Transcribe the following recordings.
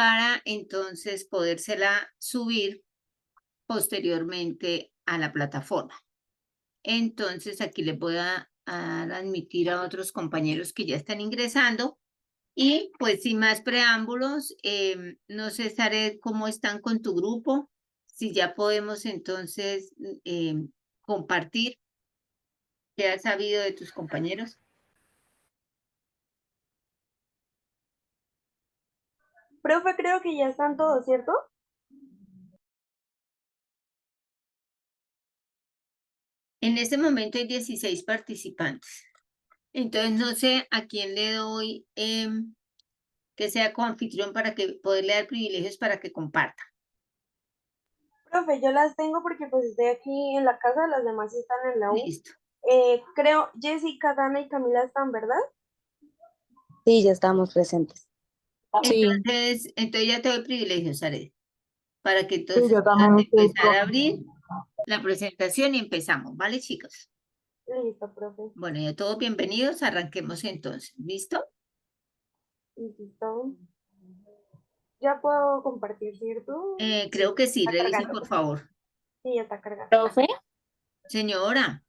para entonces podérsela subir posteriormente a la plataforma. Entonces aquí les voy a admitir a otros compañeros que ya están ingresando. Y pues sin más preámbulos, no sé, Zaret, cómo están con tu grupo, si ya podemos entonces compartir qué has sabido de tus compañeros. Profe, creo que ya están todos, ¿cierto? En este momento hay 16 participantes. Entonces no sé a quién le doy que sea coanfitrión para que poderle dar privilegios para que comparta. Profe, yo las tengo porque pues estoy aquí en la casa, las demás están en la U. Listo. Creo, Jessica, Dana y Camila están, ¿verdad? Sí, ya estamos presentes. Sí, Entonces ya te doy privilegios, Zaret, para que sí, entonces yo puedas también estoy empezar a abrir la presentación y empezamos, ¿vale, chicos? Listo, profe. Bueno, ya todos bienvenidos, arranquemos entonces, ¿listo? Listo. Ya puedo compartir, ¿cierto? Creo que sí, Está revisen cargando. por favor. Sí, ya está cargando. profe, Señora,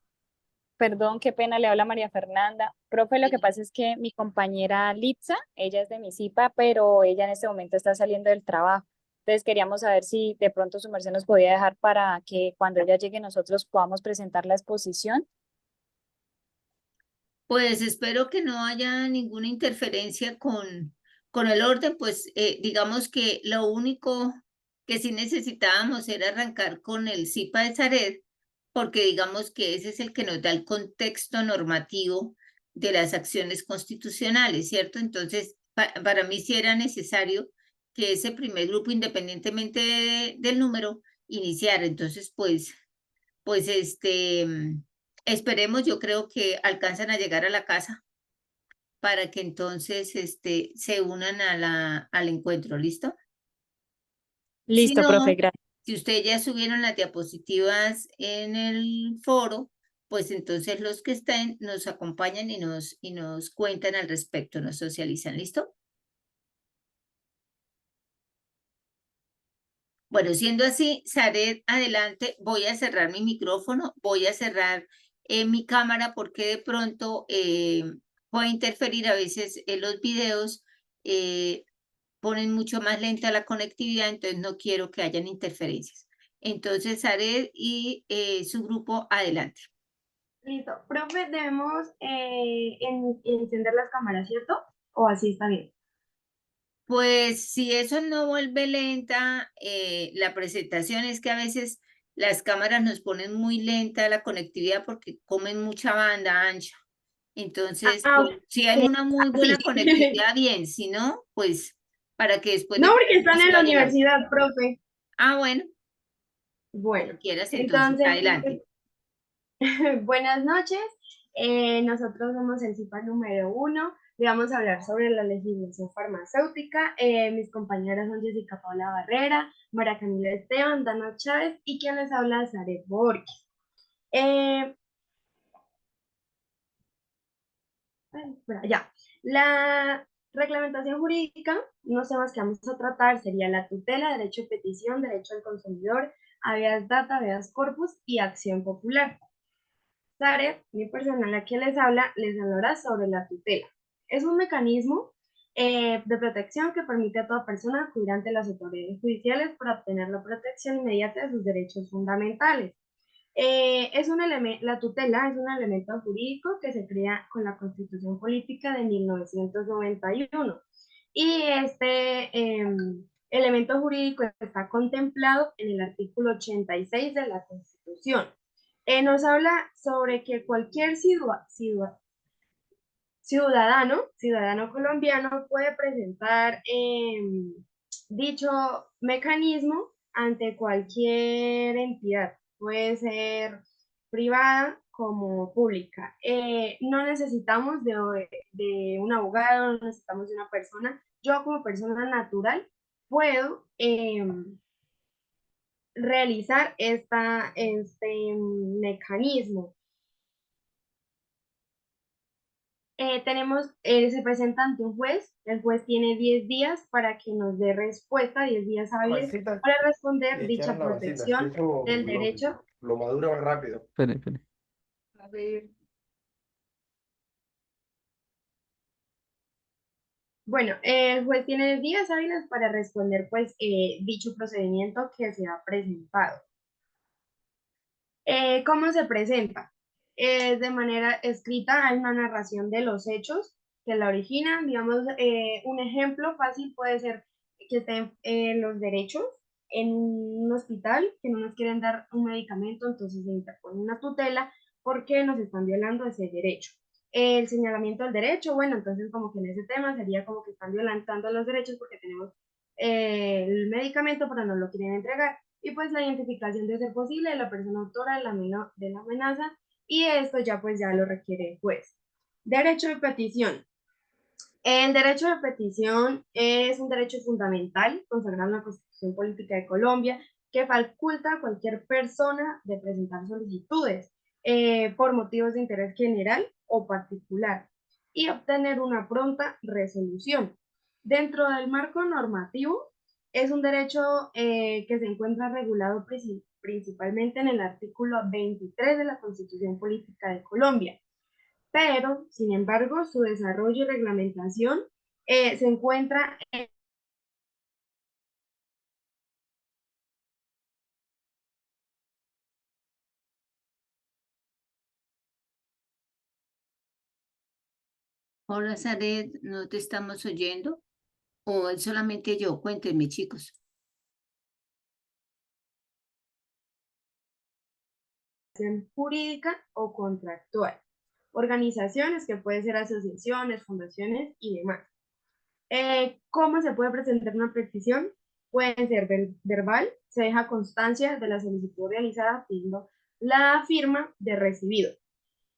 perdón, qué pena, le habla María Fernanda. Profe, lo que pasa es que mi compañera Litza, ella es de Misipa, pero ella en este momento está saliendo del trabajo. Entonces queríamos saber si de pronto su merced nos podía dejar para que cuando ella llegue nosotros podamos presentar la exposición. pues espero que no haya ninguna interferencia con el orden, pues digamos que lo único que sí necesitábamos era arrancar con el CIPA de Zaret, porque digamos que ese es el que nos da el contexto normativo de las acciones constitucionales, ¿cierto? Entonces, para mí sí era necesario que ese primer grupo, independientemente del número, iniciara. Entonces, pues esperemos, yo creo que alcanzan a llegar a la casa para que entonces se unan al encuentro, ¿listo? Si Listo, profe, no, gracias. si ustedes ya subieron las diapositivas en el foro, pues entonces los que estén nos acompañan y nos cuentan al respecto, nos socializan, ¿listo? Bueno, siendo así, Zaret, adelante, voy a cerrar mi micrófono, voy a cerrar mi cámara porque de pronto puede interferir a veces en los videos, eh, ponen mucho más lenta la conectividad, entonces no quiero que hayan interferencias. Entonces, Zaret y su grupo, adelante. Listo. Profe, debemos encender las cámaras, ¿cierto? ¿O así está bien? Pues si eso no vuelve lenta, la presentación es que a veces las cámaras nos ponen muy lenta la conectividad porque comen mucha banda ancha. Entonces, Ah, pues, si hay una muy sí. buena conectividad, bien, si no, pues para que después de No, que porque están en la pueda llegar. universidad, profe. Bueno, Bueno, cuando quieras, entonces, entonces, adelante. buenas noches. Nosotros somos el CIPA número 1. Le vamos a hablar sobre la legislación farmacéutica. Mis compañeras son Jessica Paula Barrera, María Camila Esteban, Dana Chávez y quien les habla, Zaret Borges. Eh, ya. La reglamentación jurídica, no sé más que vamos a tratar, sería la tutela, derecho de petición, derecho al consumidor, habeas data, habeas corpus y acción popular. Zaret, mi persona, la que les hablará sobre la tutela. Es un mecanismo de protección que permite a toda persona acudir ante las autoridades judiciales para obtener la protección inmediata de sus derechos fundamentales. La tutela es un elemento jurídico que se crea con la Constitución Política de 1991 y elemento jurídico está contemplado en el artículo 86 de la Constitución. Nos habla sobre que cualquier ciudadano colombiano puede presentar dicho mecanismo ante cualquier entidad, puede ser privada como pública. No necesitamos de un abogado, no necesitamos de una persona. Yo como persona natural puedo realizar este mecanismo. Se presenta ante un juez, el juez tiene 10 días para que nos dé respuesta, 10 días hábiles Vasita, para responder le dicha echaron la vasita, es que protección eso del derecho. lo madura más rápido. Espere, espere. A ver. Bueno, el juez tiene días hábiles para responder, pues, dicho procedimiento que se ha presentado. ¿Cómo se presenta? De manera escrita, hay una narración de los hechos que la originan. Digamos, un ejemplo fácil puede ser que estén los derechos en un hospital, que no nos quieren dar un medicamento, entonces se interpone una tutela porque nos están violando ese derecho. El señalamiento del derecho, bueno, entonces como que en ese tema sería como que están violentando los derechos porque tenemos el medicamento, pero no lo quieren entregar. Y pues la identificación de ser posible de la persona autora de la amenaza, y esto ya pues ya lo requiere el juez. Derecho de petición. El derecho de petición es un derecho fundamental consagrado en la Constitución Política de Colombia que faculta a cualquier persona de presentar solicitudes por motivos de interés general o particular y obtener una pronta resolución. Dentro del marco normativo, es un derecho que se encuentra regulado principalmente en el artículo 23 de la Constitución Política de Colombia, pero, sin embargo, su desarrollo y reglamentación se encuentra en... Hola, Zaret, ¿no te estamos oyendo? ¿O es solamente yo? Cuéntenme, chicos. jurídica o contractual. Organizaciones que pueden ser asociaciones, fundaciones y demás. ¿Cómo se puede presentar una petición? Puede ser verbal, se deja constancia de la solicitud realizada pidiendo la firma de recibido,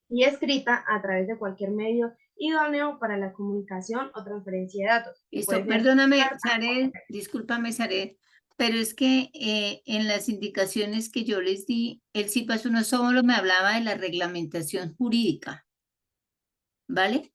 y escrita a través de cualquier medio idóneo para la comunicación o transferencia de datos. Y puede Listo, ser perdóname, carta. Zaret, discúlpame, Zaret, pero es que en las indicaciones que yo les di, el CIPAS uno solo me hablaba de la reglamentación jurídica, ¿vale?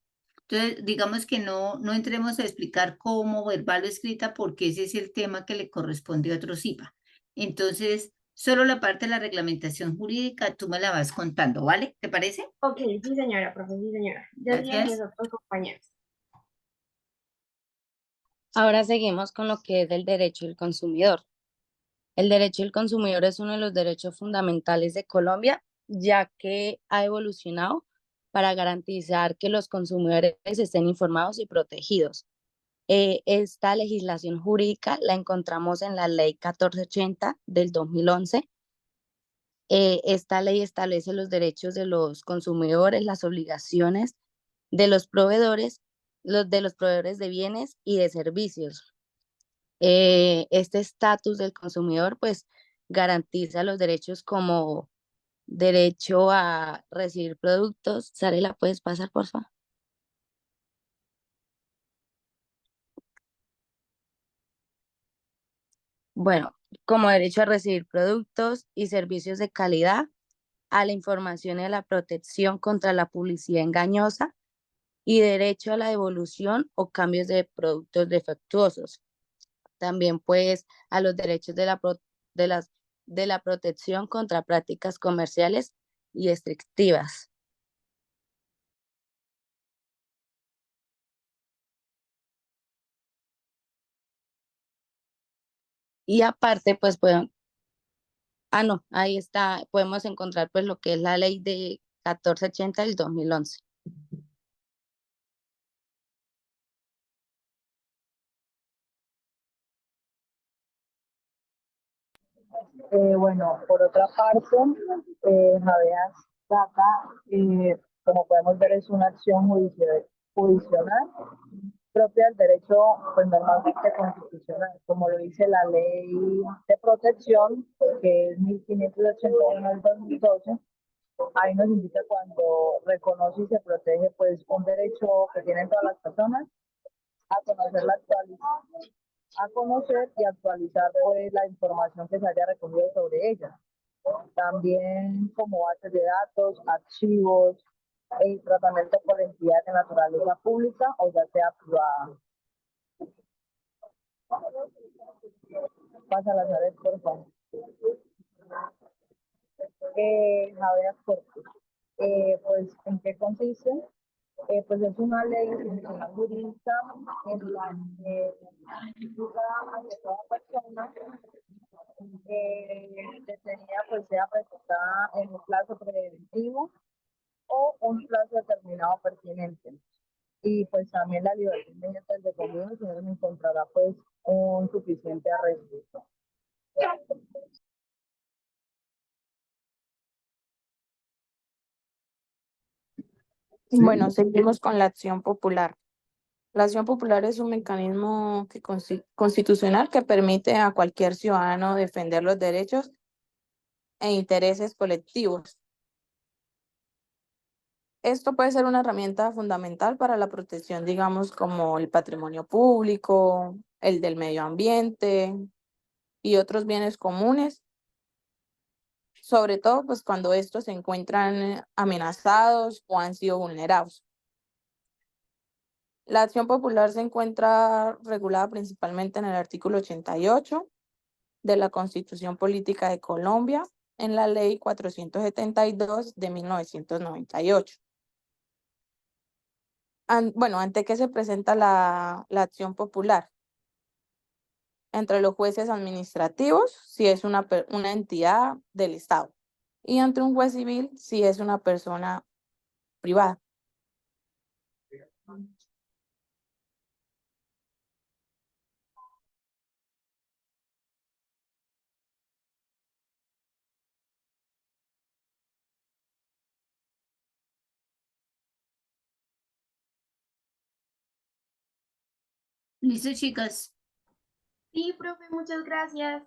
Entonces, digamos que no entremos a explicar cómo verbal o escrita, porque ese es el tema que le corresponde a otro CIPA. Entonces, solo la parte de la reglamentación jurídica, tú me la vas contando, ¿vale? ¿Te parece? Ok, sí señora, profe, sí señora. Ya siguen mis Gracias. otros compañeros. Ahora seguimos con lo que es el derecho del consumidor. El derecho del consumidor es uno de los derechos fundamentales de Colombia, ya que ha evolucionado para garantizar que los consumidores estén informados y protegidos. Esta legislación jurídica la encontramos en la Ley 1480 del 2011. Esta ley establece los derechos de los consumidores, las obligaciones de los proveedores, de los proveedores de bienes y de servicios. Este estatus del consumidor pues garantiza los derechos como derecho a recibir productos. Sara, ¿la puedes pasar, por favor? Bueno, como derecho a recibir productos y servicios de calidad, a la información y a la protección contra la publicidad engañosa y derecho a la devolución o cambios de productos defectuosos. También pues a los derechos de las, de la protección contra prácticas comerciales y restrictivas. Y aparte, pues no, ahí está, podemos encontrar pues lo que es la ley de 1480 del 2011. Bueno, por otra parte, habeas data, como podemos ver, es una acción judicional propia del derecho, pues normalmente constitucional, como lo dice la ley de protección, que es 1581 del 2012. Ahí nos indica cuando reconoce y se protege pues un derecho que tienen todas las personas a conocer a conocer y actualizar pues la información que se haya recogido sobre ella. También como bases de datos, archivos, el tratamiento por entidades de naturaleza pública o ya sea privada. Pasa las áreas, por favor. Habeas corpus. Pues, ¿en qué consiste? Pues es una ley institucional jurídica en la que juzga a que toda persona detenida pues sea presentada en un plazo preventivo o un plazo determinado pertinente. Y pues también la libertad mediante el detenido si no se encontrará pues un suficiente arresto. Bueno, seguimos con la acción popular. La acción popular es un mecanismo constitucional que permite a cualquier ciudadano defender los derechos e intereses colectivos. Esto puede ser una herramienta fundamental para la protección, digamos, como el patrimonio público, el del medio ambiente y otros bienes comunes, sobre todo pues cuando estos se encuentran amenazados o han sido vulnerados. La acción popular se encuentra regulada principalmente en el artículo 88 de la Constitución Política de Colombia, en la Ley 472 de 1998. Bueno, ¿ante qué se presenta la acción popular? Entre los jueces administrativos, si es una entidad del Estado, y ante un juez civil, si es una persona privada. Listo, chicas. Sí, profe, muchas gracias.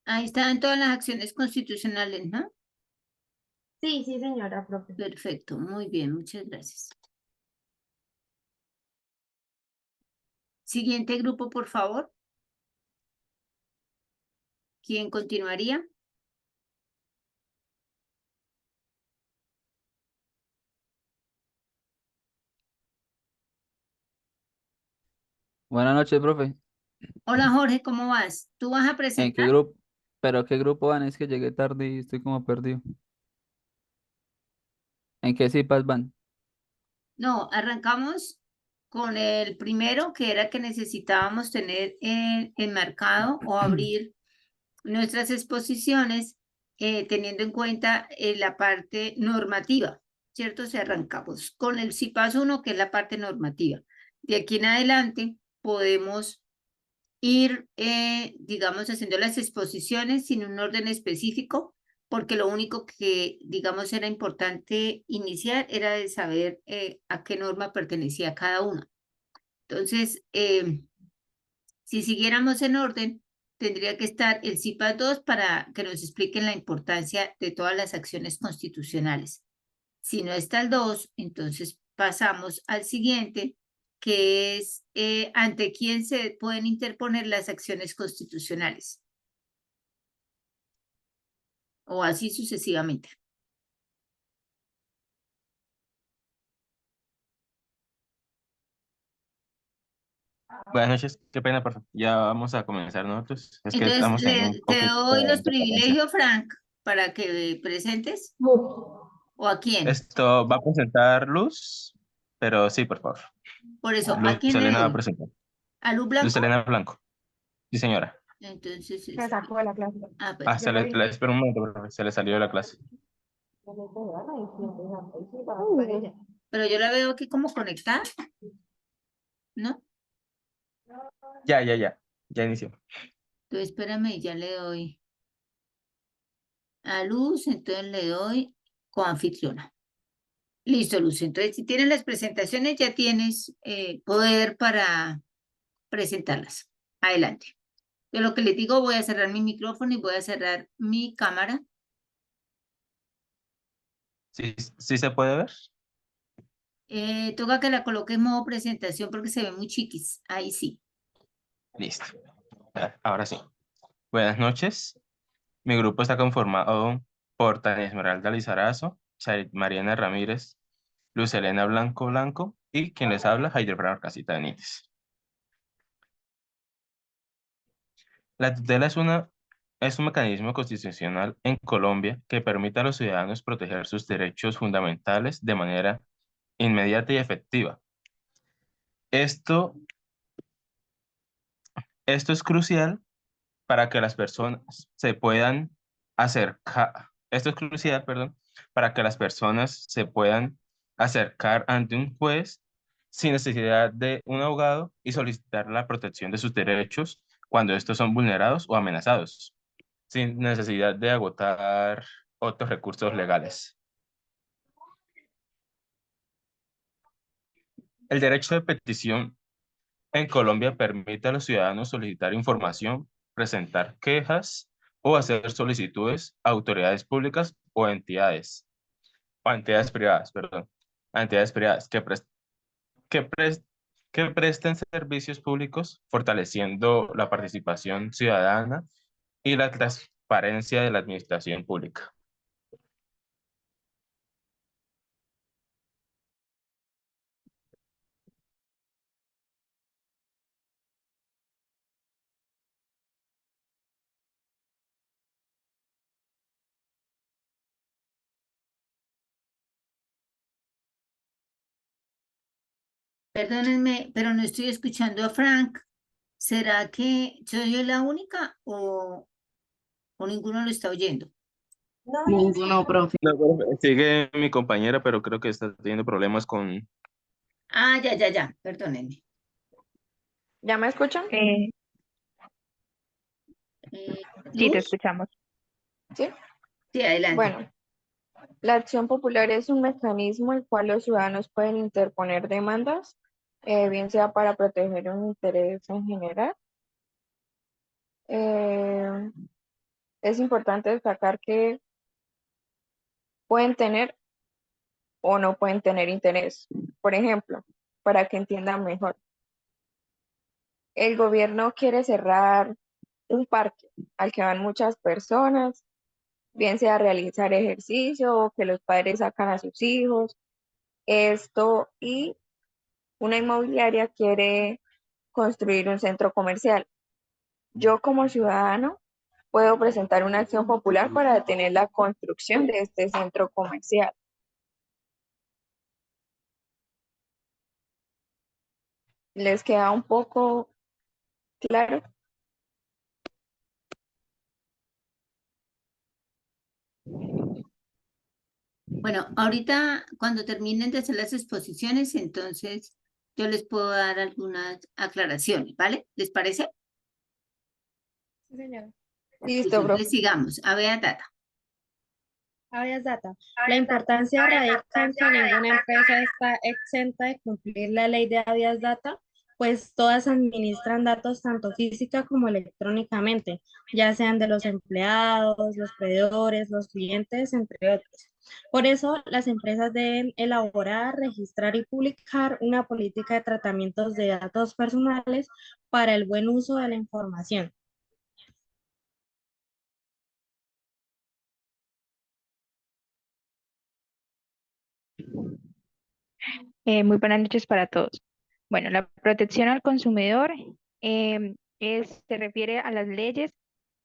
Ahí están todas las acciones constitucionales, ¿no? Sí, sí, señora, profe. Perfecto, muy bien, muchas gracias. Siguiente grupo, por favor. ¿Quién continuaría? Buenas noches, profe. Hola, Jorge, ¿cómo vas? ¿Tú vas a ¿En presentar? qué grupo? ¿Pero qué grupo van? Es que llegué tarde y estoy como perdido. ¿En qué cipas van? No, arrancamos con el primero, que era que necesitábamos tener enmarcado o abrir nuestras exposiciones teniendo en cuenta la parte normativa, ¿cierto? Si arrancamos con el CIPAS 1, que es la parte normativa. De aquí en adelante podemos ir, digamos, haciendo las exposiciones sin un orden específico, porque lo único que, digamos, era importante iniciar era de saber a qué norma pertenecía cada una. Entonces, si siguiéramos en orden, tendría que estar el CIPAS 2 para que nos expliquen la importancia de todas las acciones constitucionales. Si no está el 2, entonces pasamos al siguiente, que es ante quién se pueden interponer las acciones constitucionales. O así sucesivamente. Buenas noches, qué pena, por favor. Ya vamos a comenzar nosotros. Es que Entonces, estamos en un te conflicto doy los de competencia. privilegios, Frank, para que presentes. ¿O a quién? Esto va a presentar Luz, pero sí, por favor. Por eso, ¿a Luz quién le Elena va a doy? presentar. ¿A Luz Luz Blanco? Elena Blanco. Sí, señora. Entonces, Me sacó de la clase. Ah, espera un momento, profe, se le salió de la clase. pero yo la veo aquí como conectada, ¿no? Ya inició. Entonces, espérame, ya le doy a Luz, entonces le doy coanfitriona. Listo, Luz. Entonces, si tienes las presentaciones, ya tienes poder para presentarlas. Adelante. Yo lo que les digo, voy a cerrar mi micrófono y voy a cerrar mi cámara. ¿Sí, sí se puede ver? Toca que la coloque en modo presentación porque se ve muy chiquis. Ahí sí. Listo. Ahora sí. Buenas noches. Mi grupo está conformado por Tania Esmeralda Lizarazo, Charit Mariana Ramírez, Luz Elena Blanco Blanco y quien les habla, Heidelberg Casita Benítez. La tutela es un mecanismo constitucional en Colombia que permite a los ciudadanos proteger sus derechos fundamentales de manera inmediata y efectiva. Esto es crucial para que las personas se puedan acercar. Esto es crucial, perdón, para que las personas se puedan acercar ante un juez sin necesidad de un abogado y solicitar la protección de sus derechos cuando estos son vulnerados o amenazados, sin necesidad de agotar otros recursos legales. El derecho de petición en Colombia permite a los ciudadanos solicitar información, presentar quejas o hacer solicitudes a autoridades públicas o entidades privadas, perdón, a entidades privadas que, pres- que presten servicios públicos, fortaleciendo la participación ciudadana y la transparencia de la administración pública. Perdónenme, pero no estoy escuchando a Frank. ¿Será que soy yo la única o ninguno lo está oyendo? Ninguno, profe. No, profe, sigue mi compañera, pero creo que está teniendo problemas con... Ah, ya, perdónenme. ¿Ya me escuchan? Sí, te Luz, escuchamos. Sí. sí, adelante. Bueno, la acción popular es un mecanismo en el cual los ciudadanos pueden interponer demandas, bien sea para proteger un interés en general. Eh, es importante destacar que pueden tener o no pueden tener interés. Por ejemplo, para que entiendan mejor, el gobierno quiere cerrar un parque al que van muchas personas, bien sea a realizar ejercicio o que los padres sacan a sus hijos, esto, y una inmobiliaria quiere construir un centro comercial. Yo como ciudadano puedo presentar una acción popular para detener la construcción de este centro comercial. ¿Les queda un poco claro? Bueno, ahorita cuando terminen de hacer las exposiciones, entonces yo les puedo dar algunas aclaraciones, ¿vale? ¿Les parece? Sí, señora. Listo, Entonces profe. sigamos. A ver, Tata. Habeas data. La importancia radica en que ninguna empresa está exenta de cumplir la ley de habeas data, pues todas administran datos tanto física como electrónicamente, ya sean de los empleados, los proveedores, los clientes, entre otros. Por eso, las empresas deben elaborar, registrar y publicar una política de tratamientos de datos personales para el buen uso de la información. Muy buenas noches para todos. Bueno, la protección al consumidor se refiere a las leyes,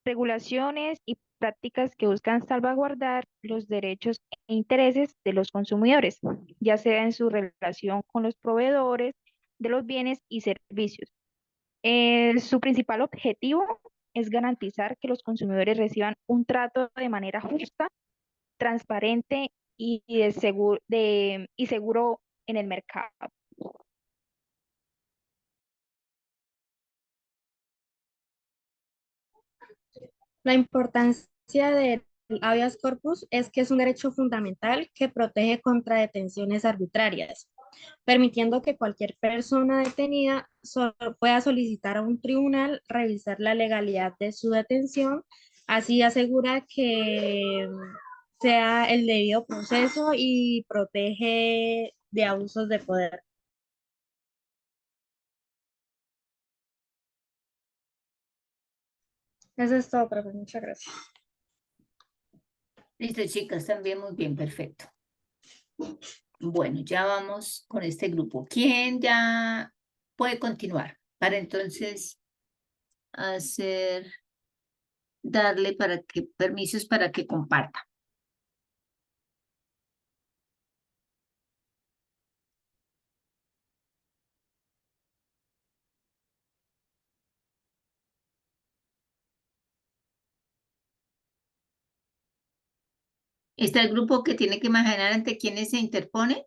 regulaciones y prácticas que buscan salvaguardar los derechos e intereses de los consumidores, ya sea en su relación con los proveedores de los bienes y servicios. Su principal objetivo es garantizar que los consumidores reciban un trato de manera justa, transparente y seguro en el mercado. La importancia del habeas corpus es que es un derecho fundamental que protege contra detenciones arbitrarias, permitiendo que cualquier persona detenida pueda solicitar a un tribunal revisar la legalidad de su detención, así asegura que sea el debido proceso y protege de abusos de poder. Eso es todo, profe. Muchas gracias. Listo, chicas, también muy bien, perfecto. Bueno, ya vamos con este grupo. ¿Quién ya puede continuar? Para entonces darle permisos para que comparta. ¿Está el grupo que tiene que imaginar ante quienes se interpone?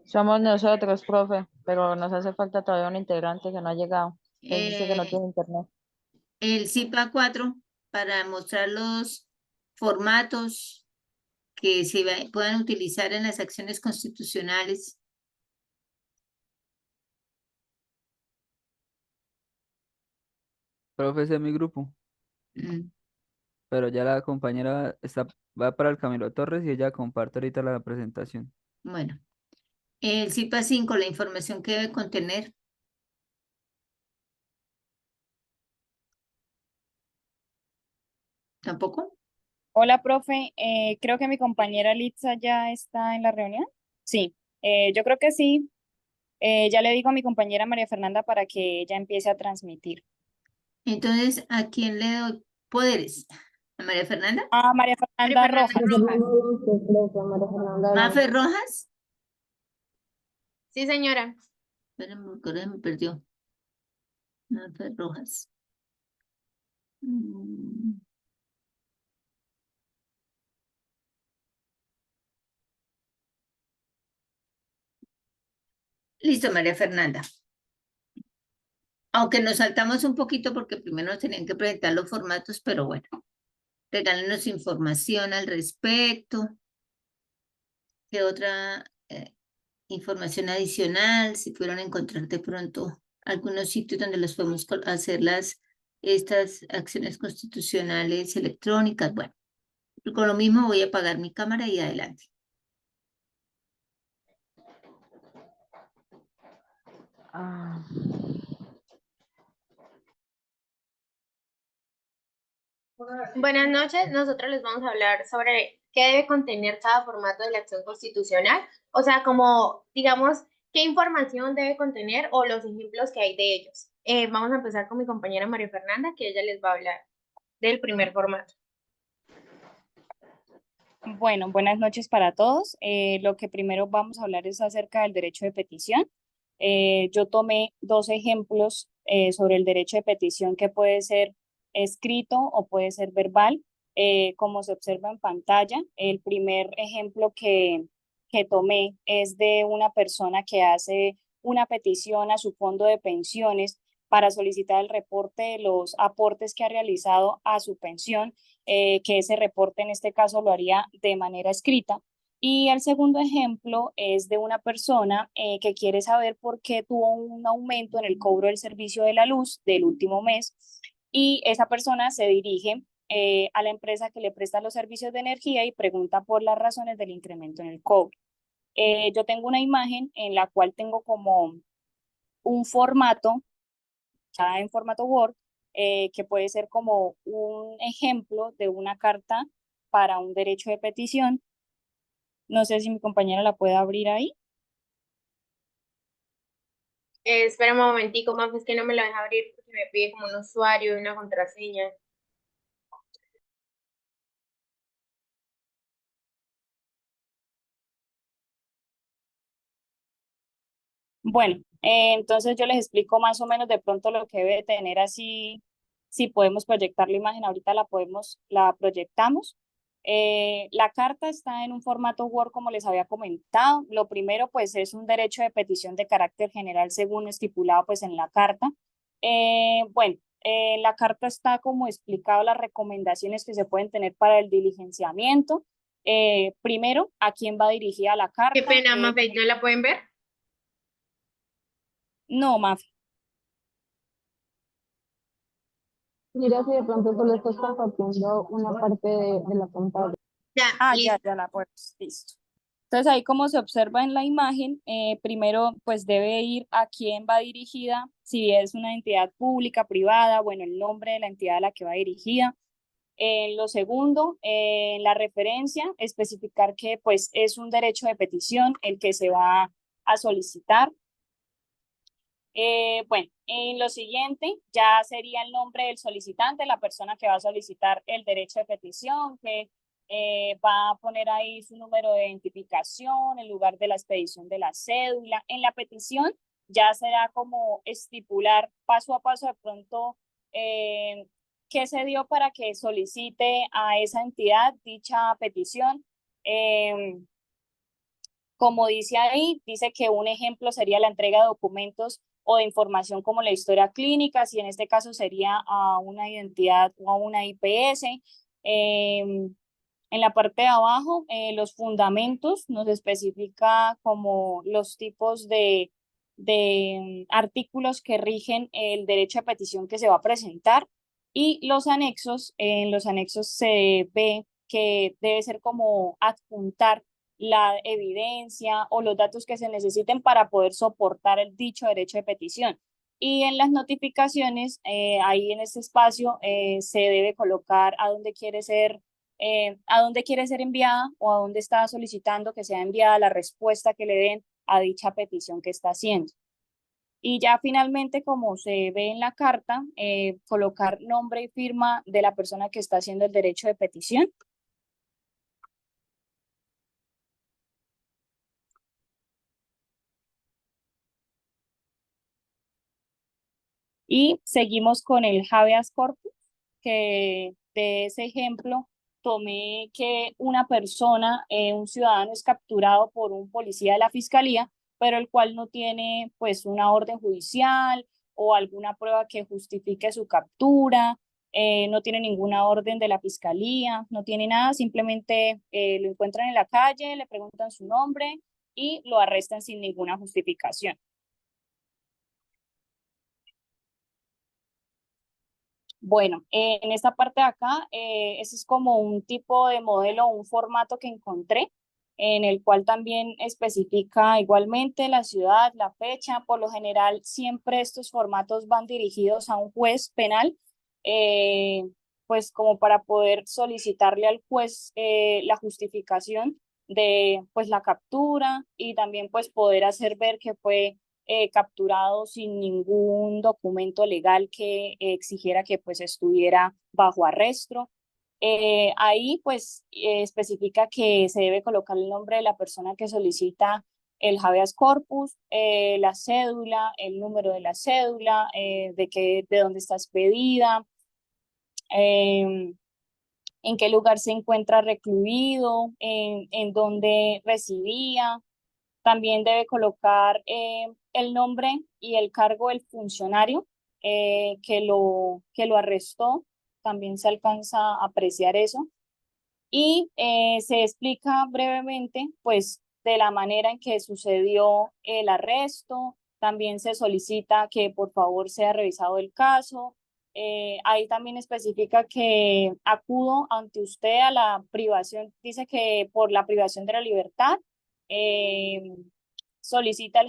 Somos nosotros, profe, pero nos hace falta todavía un integrante que no ha llegado. Él dice que no tiene internet. El CIPA 4 para mostrar los formatos que se puedan utilizar en las acciones constitucionales. Profe, ese es mi grupo, Mm, pero ya la compañera va para el Camilo Torres y ella comparte ahorita la presentación. Bueno, el CIPA 5, la información que debe contener. ¿Tampoco? Hola, profe. Creo que mi compañera Litza ya está en la reunión. Sí, yo creo que sí. Ya le digo a mi compañera María Fernanda para que ella empiece a transmitir. Entonces, ¿a quién le doy poderes? ¿A María Fernanda? Ah, María Fernanda Rojas. ¿Mafe Rojas? Sí, señora. Espérenme, porque ahora me perdió. Mafe Rojas. Mm. Listo, María Fernanda. Aunque nos saltamos un poquito porque primero nos tenían que presentar los formatos, pero bueno, regálenos información al respecto. ¿Qué otra información adicional? Si pudieron encontrar de pronto algunos sitios donde los podemos hacer estas acciones constitucionales electrónicas. Bueno, con lo mismo voy a apagar mi cámara y adelante. Buenas noches, nosotros les vamos a hablar sobre qué debe contener cada formato de la acción constitucional, o sea, como, digamos, qué información debe contener o los ejemplos que hay de ellos. Vamos a empezar con mi compañera María Fernanda, que ella les va a hablar del primer formato. Bueno, buenas noches para todos. Lo que primero vamos a hablar es acerca del derecho de petición. Yo tomé dos ejemplos sobre el derecho de petición que puede ser escrito o puede ser verbal. Como se observa en pantalla, el primer ejemplo que tomé es de una persona que hace una petición a su fondo de pensiones para solicitar el reporte de los aportes que ha realizado a su pensión, que ese reporte en este caso lo haría de manera escrita. Y el segundo ejemplo es de una persona que quiere saber por qué tuvo un aumento en el cobro del servicio de la luz del último mes, y esa persona se dirige a la empresa que le presta los servicios de energía y pregunta por las razones del incremento en el cobro. Yo tengo una imagen en la cual tengo como un formato, ya en formato Word, que puede ser como un ejemplo de una carta para un derecho de petición. No sé si mi compañera la puede abrir ahí. Espera un momentico, más es que no me lo deja abrir porque me pide como un usuario y una contraseña. Bueno, entonces yo les explico más o menos de pronto lo que debe tener así. Si podemos proyectar la imagen, ahorita la proyectamos. La carta está en un formato Word, como les había comentado. Lo primero, pues, es un derecho de petición de carácter general según estipulado, pues, en la carta. Bueno, en la carta está como explicado las recomendaciones que se pueden tener para el diligenciamiento. Primero, ¿a quién va dirigida la carta? Qué pena, Mafe, ¿no la pueden ver? No, Mafe. Mira si de pronto solo estás compartiendo una parte de la pantalla. Ya, Ya la puedes, listo. Entonces ahí como se observa en la imagen, primero pues debe ir a quién va dirigida, si es una entidad pública, privada, bueno, el nombre de la entidad a la que va dirigida, En lo segundo, en la referencia, especificar que pues es un derecho de petición el que se va a solicitar. Bueno, en lo siguiente ya sería el nombre del solicitante, la persona que va a solicitar el derecho de petición, que va a poner ahí su número de identificación, el lugar de la expedición de la cédula. En la petición ya será como estipular paso a paso de pronto qué se dio para que solicite a esa entidad dicha petición. Como dice ahí, dice que un ejemplo sería la entrega de documentos o de información como la historia clínica, si en este caso sería a una identidad o a una IPS. En la parte de abajo, los fundamentos nos especifica como los tipos de artículos que rigen el derecho a petición que se va a presentar, y los anexos, en los anexos se ve que debe ser como adjuntar la evidencia o los datos que se necesiten para poder soportar el dicho derecho de petición. Y en las notificaciones, ahí en este espacio, se debe colocar a dónde quiere ser enviada o a dónde está solicitando que sea enviada la respuesta que le den a dicha petición que está haciendo. Y ya finalmente, como se ve en la carta, colocar nombre y firma de la persona que está haciendo el derecho de petición. Y seguimos con el habeas corpus, que de ese ejemplo tomé que una persona, un ciudadano es capturado por un policía de la fiscalía, pero el cual no tiene pues una orden judicial o alguna prueba que justifique su captura, no tiene ninguna orden de la fiscalía, no tiene nada, simplemente lo encuentran en la calle, le preguntan su nombre y lo arrestan sin ninguna justificación. Bueno, en esta parte de acá, ese es como un tipo de modelo, un formato que encontré, en el cual también especifica igualmente la ciudad, la fecha. Por lo general, siempre estos formatos van dirigidos a un juez penal, eh, pues como para poder solicitarle al juez la justificación de pues la captura, y también pues poder hacer ver que fue capturado sin ningún documento legal que exigiera que pues estuviera bajo arresto. Ahí pues especifica que se debe colocar el nombre de la persona que solicita el habeas corpus, la cédula, el número de la cédula, de dónde está expedida, en qué lugar se encuentra recluido, en dónde residía. También debe colocar el nombre y el cargo del funcionario que lo arrestó. También se alcanza a apreciar eso. Y se explica brevemente, pues, de la manera en que sucedió el arresto. También se solicita que por favor sea revisado el caso. Ahí también especifica que acudo ante usted a la privación, dice que por la privación de la libertad, solicita el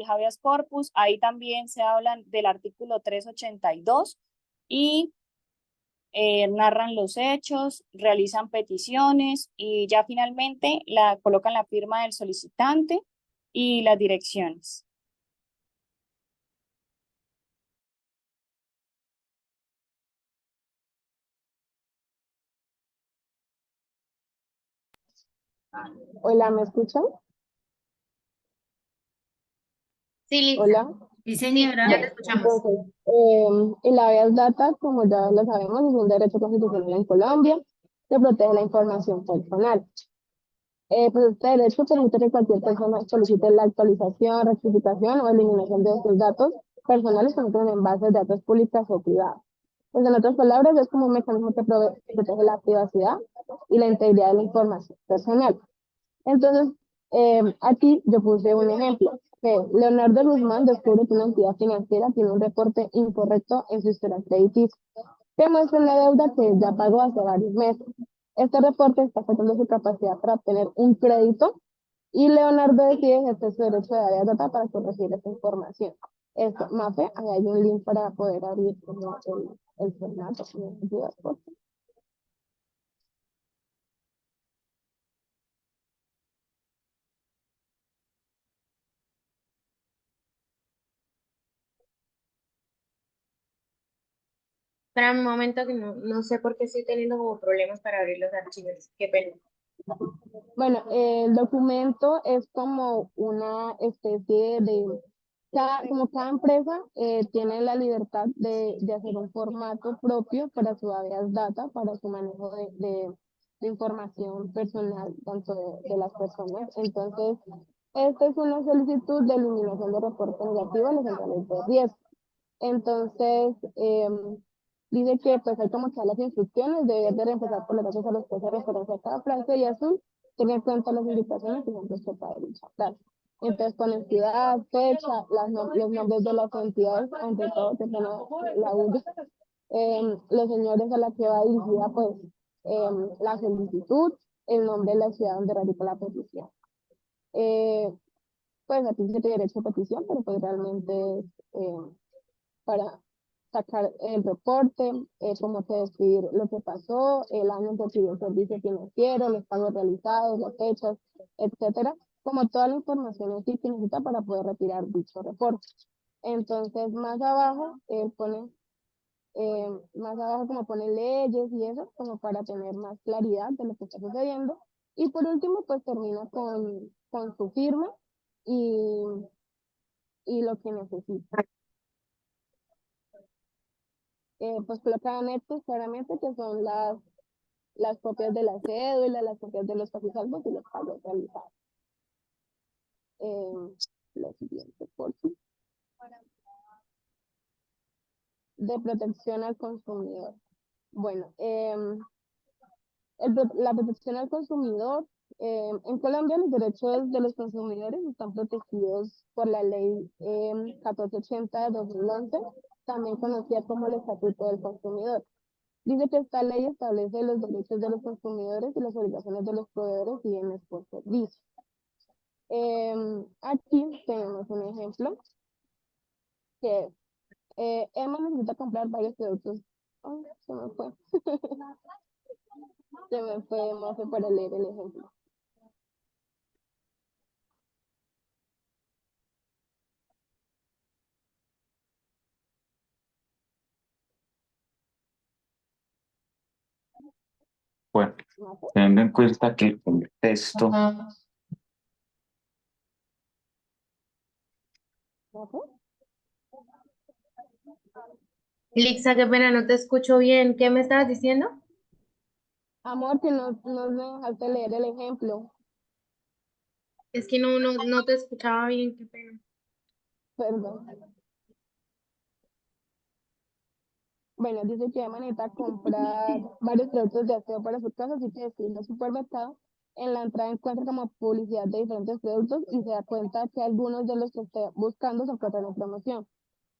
habeas corpus. Ahí también se habla del artículo 382 y narran los hechos, realizan peticiones y ya finalmente colocan la firma del solicitante y las direcciones. Hola, ¿me escuchan? Sí, Lisa. Hola. Sí, señora. Ya te escuchamos. Entonces, el habeas data, como ya lo sabemos, es un derecho constitucional en Colombia que protege la información personal. Pues este derecho permite que cualquier persona solicite la actualización, rectificación o eliminación de estos datos personales que entren en bases de datos públicas o privadas. Pues en otras palabras, es como un mecanismo que protege la privacidad y la integridad de la información personal. Entonces, aquí yo puse un ejemplo, que Leonardo Guzmán descubre que una entidad financiera tiene un reporte incorrecto en su historial crediticio, que muestra una deuda que ya pagó hace varios meses. Este reporte está afectando su capacidad para obtener un crédito y Leonardo decide ejercer su derecho de habeas data para corregir esta información. Esto, Mafe, ahí hay un link para poder abrir como el formato. Espera un momento que no sé por qué estoy teniendo como problemas para abrir los archivos. Qué pena. Bueno, el documento es como una especie de, como cada empresa tiene la libertad de hacer un formato propio para su habeas data, para su manejo de información personal, tanto de las personas. Entonces, esta es una solicitud de eliminación de reporte negativo en los centrales de riesgo. Entonces, dice que pues hay como que las instrucciones, debe de reemplazar por los datos a los que hace referencia a cada frase y azul, tener en cuenta las indicaciones que son respecto de dicha frase. Entonces ponen ciudad, fecha, los nombres de las entidades, ante todo que son la URSS, los señores a la que va dirigida pues la solicitud, el nombre de la ciudad donde radica la petición. Pues aquí se tiene derecho a petición, pero pues realmente para sacar el reporte, cómo se describir lo que pasó, el año en que pidió el servicio financiero, los pagos realizados, las fechas, etcétera, como toda la información en sí que necesita para poder retirar dicho reporte. Entonces, más abajo como pone leyes y eso, como para tener más claridad de lo que está sucediendo. Y por último, pues termina con su firma y, y lo que necesita. Pues colocan estos claramente que son las copias de la cédula, las copias de los salvos y los pagos realizados. Lo siguiente, por sí. De protección al consumidor. Bueno, la protección al consumidor, en Colombia los derechos de los consumidores están protegidos por la ley 1480 de 2011, también conocida como el Estatuto del Consumidor. Dice que esta ley establece los derechos de los consumidores y las obligaciones de los proveedores y bienes por servicio. Aquí tenemos un ejemplo que Emma necesita comprar varios productos. Ay, se me fue. Se me fue, Mafe, para leer el ejemplo. Bueno, Mafe, teniendo en cuenta que el texto, Mafe. Lixa, qué pena, no te escucho bien. ¿Qué me estabas diciendo? Amor, que no me dejaste leer el ejemplo. Es que no te escuchaba bien, qué pena. Perdón. Bueno, dice que Emma necesita comprar varios productos de aseo para su casa, así que decide al supermercado. En la entrada encuentra como publicidad de diferentes productos y se da cuenta que algunos de los que está buscando se encuentran en promoción.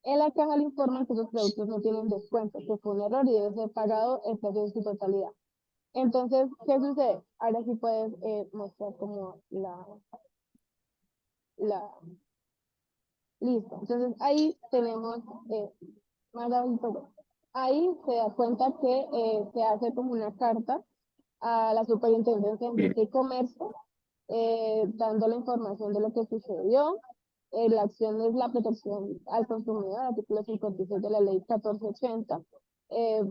En la caja le informan que esos productos no tienen descuento, que fue un error y debe ser pagado el precio en su totalidad. Entonces, ¿qué sucede? Ahora sí puedes mostrar como la, listo. Entonces, ahí tenemos, más abajito, bueno, ahí se da cuenta que se hace como una carta a la Superintendencia de Industria y Comercio, dando la información de lo que sucedió. La acción es la protección al consumidor, artículo 56 de la ley 1480.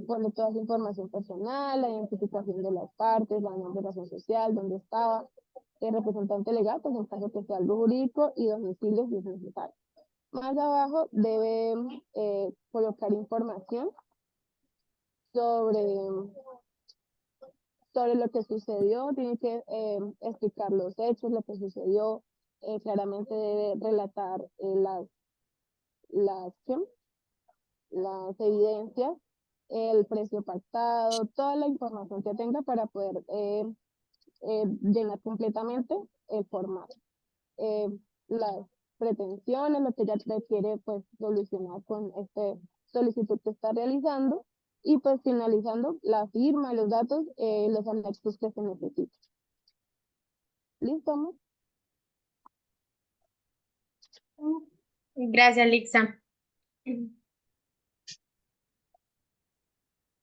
Pone toda esa información personal, la identificación de las partes, la numeración social, dónde estaba, el representante legal, pues en caso que sea algo jurídico, y domicilio si es necesario. Más abajo debe colocar información sobre lo que sucedió, tiene que explicar los hechos, lo que sucedió, claramente debe relatar ¿qué? Las evidencias, el precio pactado, toda la información que tenga para poder llenar completamente el formato. Las pretensiones, lo que ella requiere pues solucionar con este solicitud que está realizando y pues finalizando la firma, los datos, los anexos que se necesitan. ¿Listo, amor? Gracias, Lixa.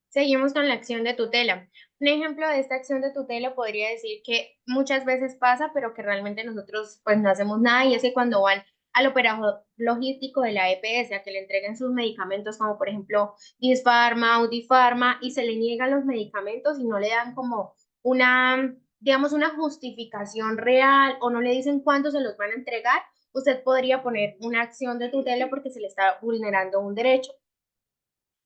Seguimos con la acción de tutela. Un ejemplo de esta acción de tutela podría decir que muchas veces pasa, pero que realmente nosotros pues no hacemos nada, y es que cuando van al operador logístico de la EPS a que le entreguen sus medicamentos, como por ejemplo Disfarma, Audifarma, y se le niegan los medicamentos y no le dan como una, digamos, una justificación real o no le dicen cuándo se los van a entregar, usted podría poner una acción de tutela porque se le está vulnerando un derecho.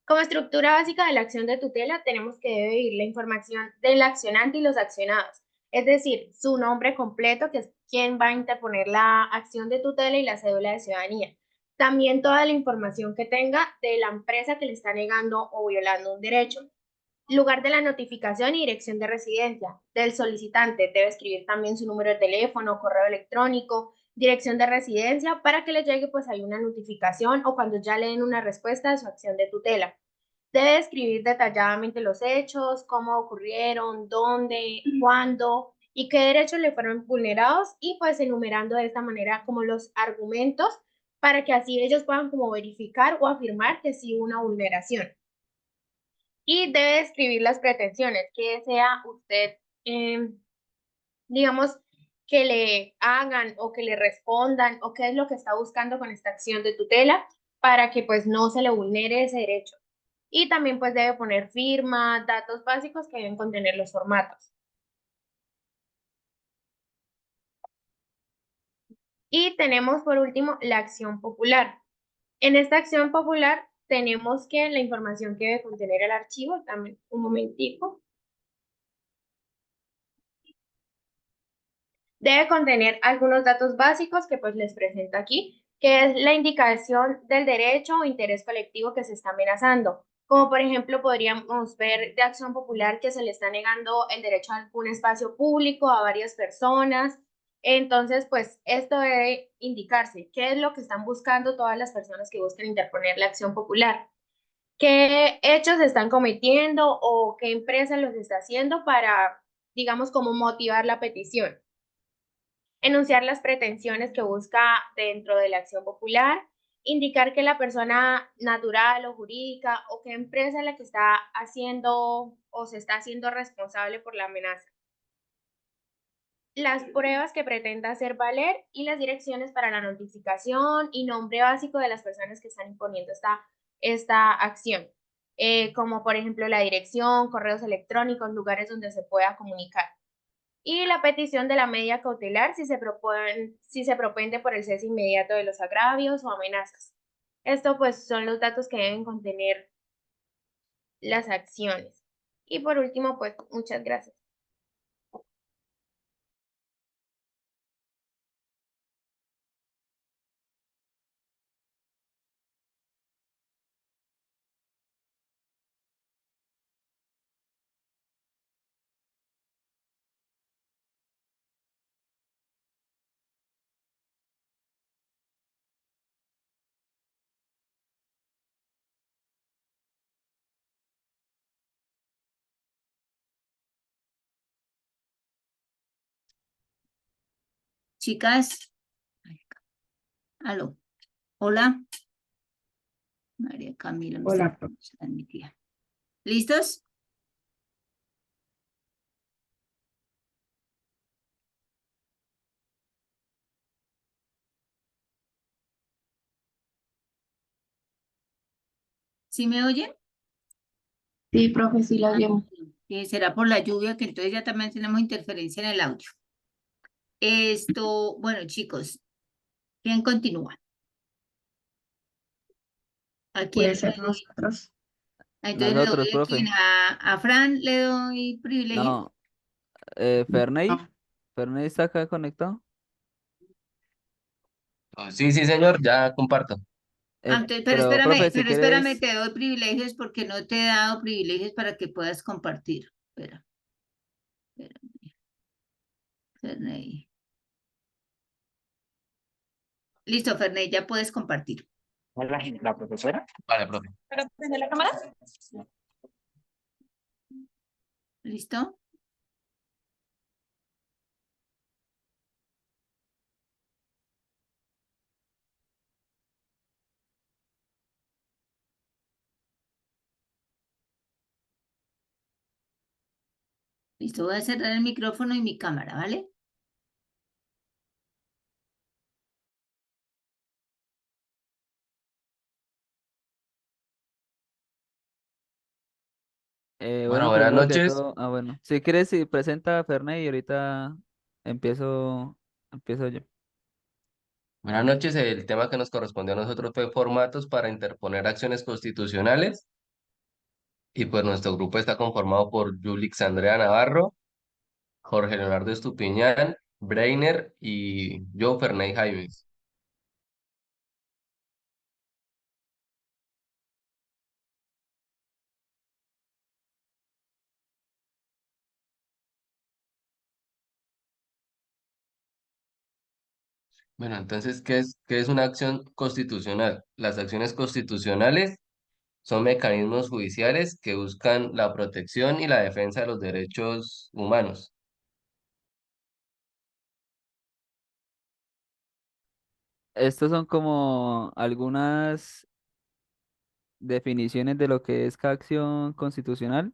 Como estructura básica de la acción de tutela, tenemos que debe ir la información del accionante y los accionados, es decir, su nombre completo, que es quien va a interponer la acción de tutela, y la cédula de ciudadanía. También toda la información que tenga de la empresa que le está negando o violando un derecho. Lugar de la notificación y dirección de residencia del solicitante. Debe escribir también su número de teléfono, correo electrónico, dirección de residencia para que le llegue pues ahí una notificación o cuando ya le den una respuesta de su acción de tutela. Debe escribir detalladamente los hechos, cómo ocurrieron, dónde, cuándo y qué derechos le fueron vulnerados, y pues enumerando de esta manera como los argumentos para que así ellos puedan como verificar o afirmar que sí hubo una vulneración. Y debe escribir las pretensiones que desea usted, digamos, que le hagan o que le respondan, o qué es lo que está buscando con esta acción de tutela para que pues no se le vulnere ese derecho. Y también pues debe poner firma, datos básicos que deben contener los formatos. Y tenemos por último la acción popular. En esta acción popular tenemos que la información que debe contener el archivo, también un momentico, debe contener algunos datos básicos que pues les presento aquí, que es la indicación del derecho o interés colectivo que se está amenazando. Como por ejemplo podríamos ver de acción popular que se le está negando el derecho a algún espacio público a varias personas. Entonces, pues esto debe indicarse qué es lo que están buscando todas las personas que busquen interponer la acción popular, qué hechos se están cometiendo o qué empresa los está haciendo para, digamos, como motivar la petición. Enunciar las pretensiones que busca dentro de la acción popular, indicar que la persona natural o jurídica o qué empresa es la que está haciendo o se está haciendo responsable por la amenaza, las pruebas que pretenda hacer valer y las direcciones para la notificación y nombre básico de las personas que están imponiendo esta acción, como por ejemplo la dirección, correos electrónicos, lugares donde se pueda comunicar. Y la petición de la medida cautelar si se propende por el cese inmediato de los agravios o amenazas. Esto pues son los datos que deben contener las acciones. Y por último, pues muchas gracias. Chicas, aló, hola. María Camila me Hola, está transmitida. ¿Listos? ¿Sí me oyen? sí, profe, sí la vemos. Será por la lluvia, que entonces ya también tenemos interferencia en el audio. Bueno, chicos, ¿quién continúa? ¿A quién Puede le ser doy? nosotros. Entonces le Nosotros, doy a quién, profe. a Fran le doy privilegio. No, Ferney. No. Ferney está acá conectado. Sí, sí, señor, ya comparto. Entonces, Pero, profe, si pero espérame, quieres, te doy privilegios porque no te he dado privilegios para que puedas compartir. Espérame, Ferney. Listo, Ferney, ya puedes compartir. Hola, la profesora. Vale, profe. ¿Pero prende la cámara? ¿Listo? Listo, voy a cerrar el micrófono y mi cámara, ¿vale? Bueno, Bueno, buenas primero que noches. todo, bueno, si quieres, si presenta a Ferney y ahorita empiezo yo. Buenas noches. El tema que nos correspondió a nosotros fue formatos para interponer acciones constitucionales. Y pues nuestro grupo está conformado por Yulix Andrea Navarro, Jorge Leonardo Estupiñán, Breiner y yo, Ferney Jaimes. Bueno, entonces, ¿qué es una acción constitucional? Las acciones constitucionales son mecanismos judiciales que buscan la protección y la defensa de los derechos humanos. Estos son como algunas definiciones de lo que es cada acción constitucional,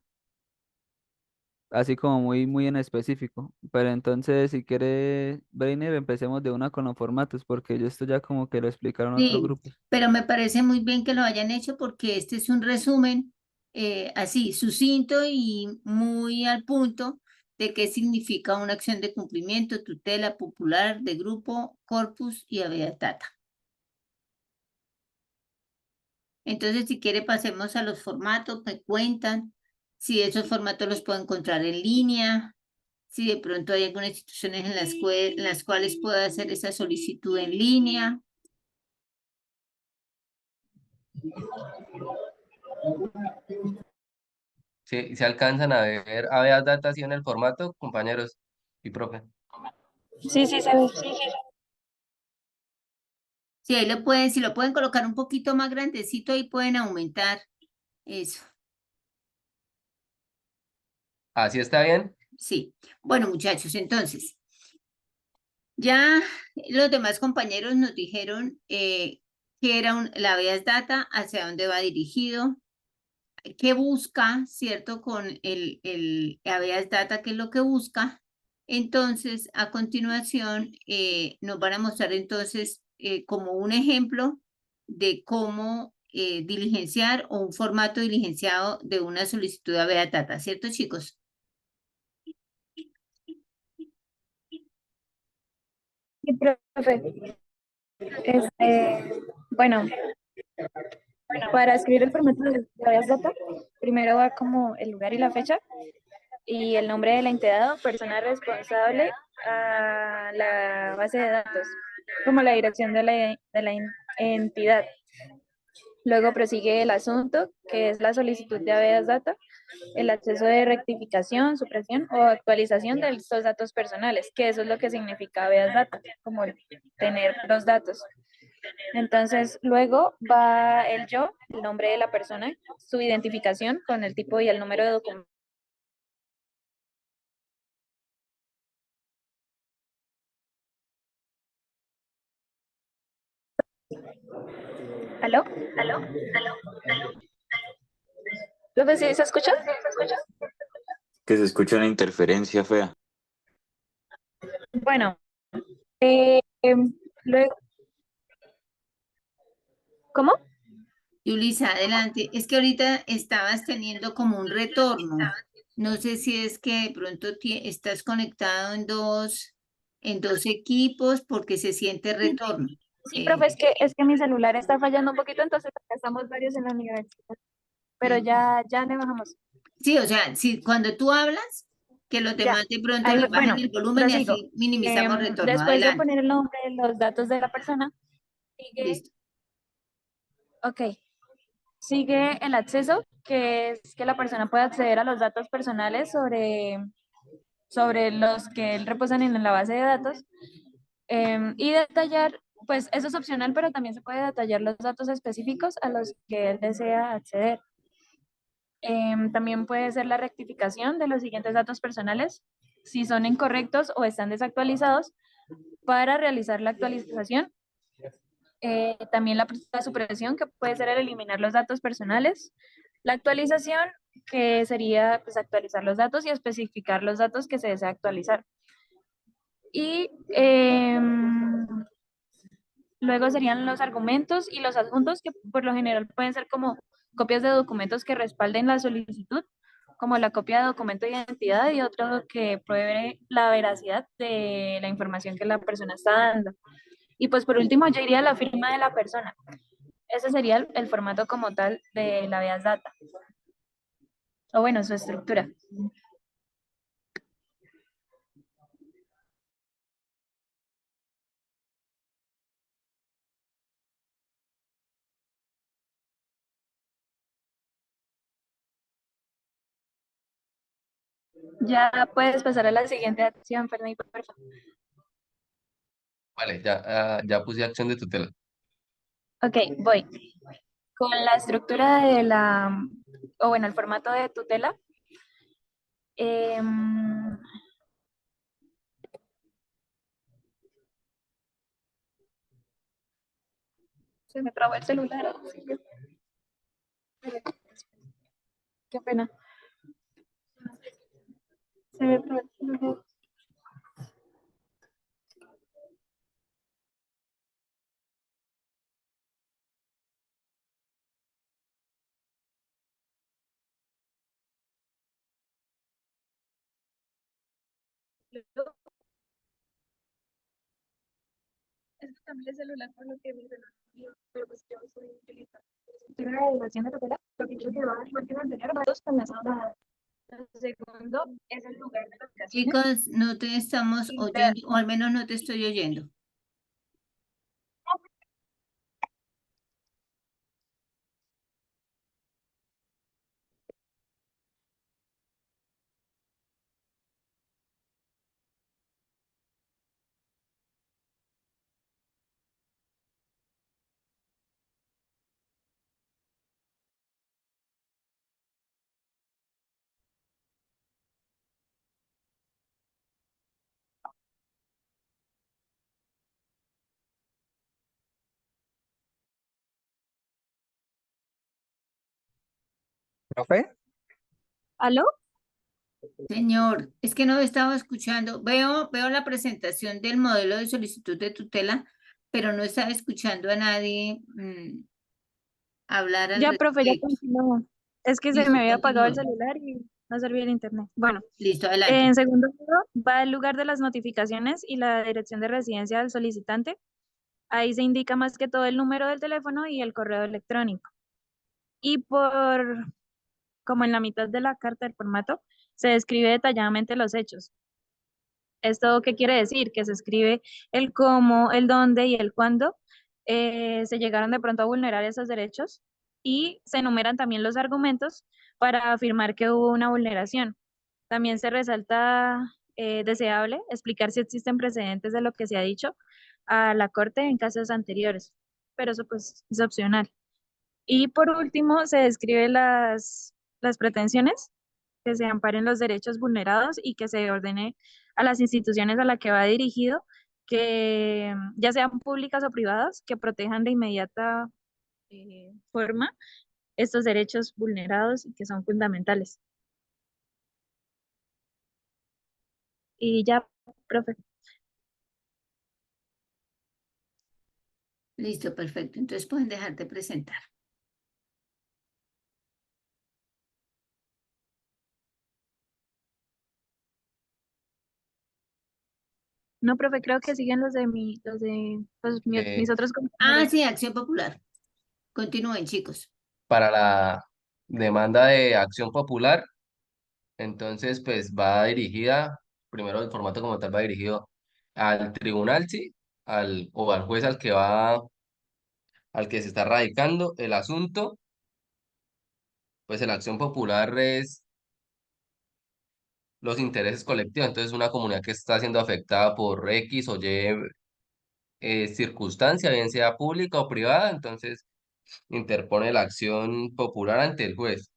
así como muy en específico. Pero entonces, si quiere, Breiner, empecemos de una con los formatos, porque yo esto ya como que lo explicaron otros Sí, grupos. pero me parece muy bien que lo hayan hecho porque este es un resumen así, sucinto y muy al punto de qué significa una acción de cumplimiento, tutela popular, de grupo, corpus y habeas data. Entonces, si quiere, pasemos a los formatos, me cuentan si esos formatos los puedo encontrar en línea, si de pronto hay algunas instituciones en las cuales puedo hacer esa solicitud en línea. ¿Se alcanzan a ver habeas data así en el formato, compañeros y profe? Sí, sí, se ve. Si ahí lo pueden, si lo pueden colocar un poquito más grandecito, ahí pueden aumentar eso. ¿Así está bien? Sí. Bueno, muchachos, entonces, ya los demás compañeros nos dijeron que era la habeas data, hacia dónde va dirigido, qué busca, ¿cierto? Con el habeas data, qué es lo que busca. Entonces, a continuación, nos van a mostrar entonces como un ejemplo de cómo diligenciar o un formato diligenciado de una solicitud de habeas data, ¿cierto, chicos? Sí, profe. Bueno, para escribir el formato de varias data, primero va como el lugar y la fecha y el nombre de la entidad o persona responsable a la base de datos, como la dirección de la entidad. Luego prosigue el asunto, que es la solicitud de habeas data, el acceso de rectificación, supresión o actualización de estos datos personales, que eso es lo que significa habeas data, como tener los datos. Entonces, luego va el yo, el nombre de la persona, su identificación con el tipo y el número de documento. ¿Aló? ¿Aló? ¿Profe, sí se escucha? Que se escucha una interferencia fea. Bueno, luego, ¿cómo? Yulisa, adelante. Es que ahorita estabas teniendo como un retorno. No sé si es que de pronto estás conectado en dos equipos porque se siente retorno. Sí, profe, es que mi celular está fallando un poquito, entonces acá estamos varios en la universidad, pero ya le bajamos. Sí, o sea, si cuando tú hablas, que los Ya, demás de pronto ahí, le bajen bueno, el volumen y prosigo. así minimizamos retorno. Después de Adelante. poner el nombre, los datos de la persona, Listo. ok, sigue el acceso, que es que la persona puede acceder a los datos personales sobre los que él reposan en la base de datos y detallar, pues eso es opcional, pero también se puede detallar los datos específicos a los que él desea acceder. También puede ser la rectificación de los siguientes datos personales, si son incorrectos o están desactualizados, para realizar la actualización. También la supresión, que puede ser el eliminar los datos personales. La actualización, que sería pues, actualizar los datos y especificar los datos que se desea actualizar. Y luego serían los argumentos y los adjuntos, que por lo general pueden ser como copias de documentos que respalden la solicitud como la copia de documento de identidad y otro que pruebe la veracidad de la información que la persona está dando. Y pues por último yo iría a la firma de la persona. Ese sería el formato como tal de la habeas data. O bueno, su estructura. Ya puedes pasar a la siguiente acción, Fernando, por favor. Vale, ya, ya puse acción de tutela. Ok, voy. Con la estructura de la, o bueno, el formato de tutela, em, se me trabó el celular. Qué pena. Se me trabó el celular. Es que cambié el celular por lo que mi celular, pero pues yo soy utilizando la evaluación de tutela, lo que quiero que va a mantener datos con las aulas. Lo segundo es el lugar de la aplicación. Chicos, no te estamos oyendo, o al menos no te estoy oyendo. ¿Profe? ¿Aló? Señor, es que no estaba escuchando. Veo la presentación del modelo de solicitud de tutela, pero no estaba escuchando a nadie hablar al Ya, profe, ya respecto. continúo. Es que se Listo, me había apagado el continúe. celular y no servía el internet. Bueno, Listo, adelante. en segundo lugar va el lugar de las notificaciones y la dirección de residencia del solicitante. Ahí se indica más que todo el número del teléfono y el correo electrónico. Y como en la mitad de la carta del formato, se describe detalladamente los hechos. ¿Esto qué quiere decir? Que se escribe el cómo, el dónde y el cuándo se llegaron de pronto a vulnerar esos derechos y se enumeran también los argumentos para afirmar que hubo una vulneración. También se resalta deseable explicar si existen precedentes de lo que se ha dicho a la Corte en casos anteriores, pero eso pues es opcional. Y por último, se describe las pretensiones, que se amparen los derechos vulnerados y que se ordene a las instituciones a las que va dirigido, que ya sean públicas o privadas, que protejan de inmediata forma estos derechos vulnerados y que son fundamentales. Y ya, profe. Listo, perfecto. Entonces pueden dejar de presentar. No, profe, creo que siguen mis otros compañeros. Sí, Acción Popular. Continúen, chicos. Para la demanda de acción popular, entonces pues va dirigida, primero el formato como tal va dirigido al tribunal, sí, o al juez al que se está radicando el asunto. Pues la acción popular es los intereses colectivos, entonces una comunidad que está siendo afectada por X o Y circunstancia, bien sea pública o privada, entonces interpone la acción popular ante el juez.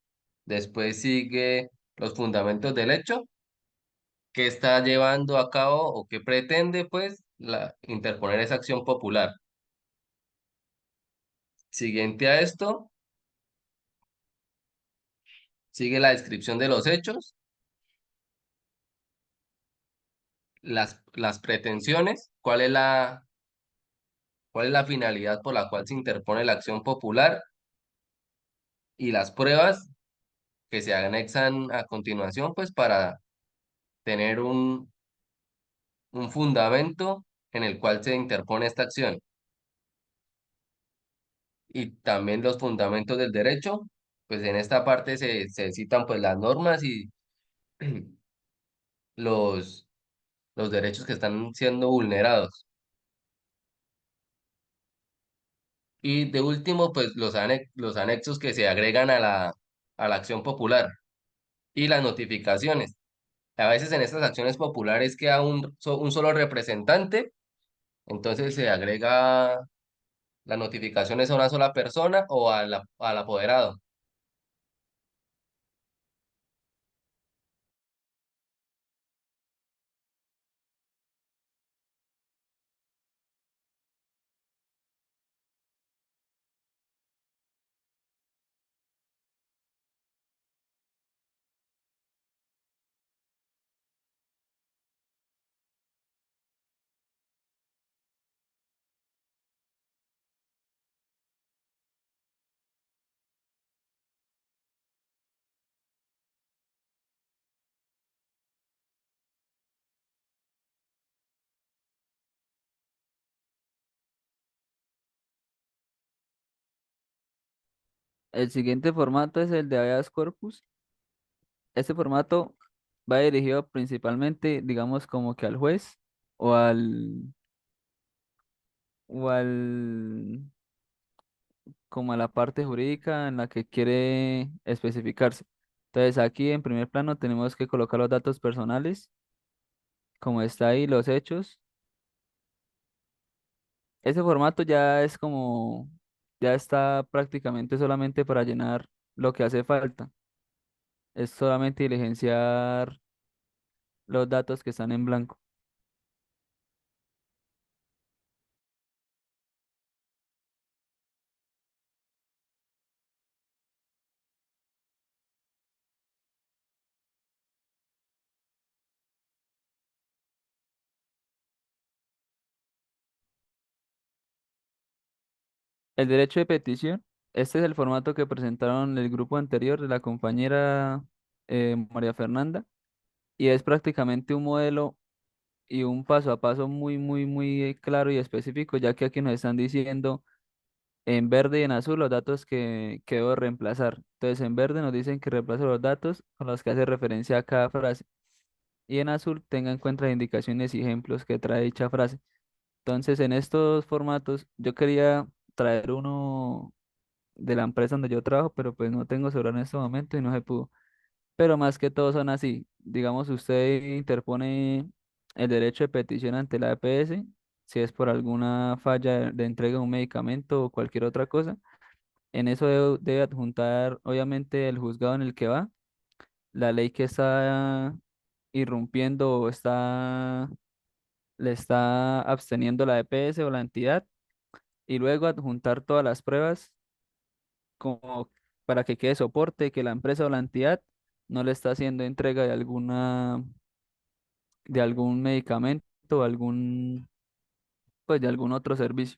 Después sigue los fundamentos del hecho, que está llevando a cabo o que pretende, pues, interponer esa acción popular. Siguiente a esto, sigue la descripción de los hechos, las pretensiones, cuál es la finalidad por la cual se interpone la acción popular y las pruebas que se anexan a continuación, pues para tener un fundamento en el cual se interpone esta acción. Y también los fundamentos del derecho, pues en esta parte se citan pues las normas y los, los derechos que están siendo vulnerados. Y de último, pues los anexos que se agregan a la acción popular y las notificaciones. A veces en estas acciones populares queda un solo representante, entonces se agrega las notificaciones a una sola persona o al apoderado. El siguiente formato es el de habeas corpus. Este formato va dirigido principalmente, digamos, como que al juez o o al, como a la parte jurídica en la que quiere especificarse. Entonces aquí en primer plano tenemos que colocar los datos personales, como está ahí, los hechos. Ese formato ya es como, ya está prácticamente solamente para llenar lo que hace falta. Es solamente diligenciar los datos que están en blanco. El derecho de petición, este es el formato que presentaron el grupo anterior de la compañera María Fernanda y es prácticamente un modelo y un paso a paso muy claro y específico, ya que aquí nos están diciendo en verde y en azul los datos que debo reemplazar. Entonces en verde nos dicen que reemplazo los datos con los que hace referencia a cada frase y en azul tenga en cuenta las indicaciones y ejemplos que trae dicha frase. Entonces en estos formatos yo quería traer uno de la empresa donde yo trabajo, pero pues no tengo celular en este momento y no se pudo. Pero más que todo son así. Digamos, usted interpone el derecho de petición ante la EPS, si es por alguna falla de entrega de un medicamento o cualquier otra cosa. En eso debe adjuntar, obviamente, el juzgado en el que va, la ley que está irrumpiendo o le está absteniendo la EPS o la entidad, y luego adjuntar todas las pruebas como para que quede soporte que la empresa o la entidad no le está haciendo entrega de algún medicamento o pues de algún otro servicio.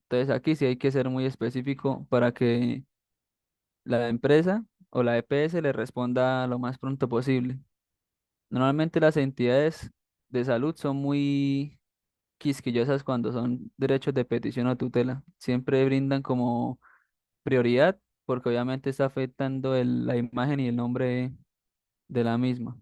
Entonces aquí sí hay que ser muy específico para que la empresa o la EPS le responda lo más pronto posible. Normalmente las entidades de salud son muy quisquillosas cuando son derechos de petición o tutela. Siempre brindan como prioridad porque obviamente está afectando la imagen y el nombre de la misma.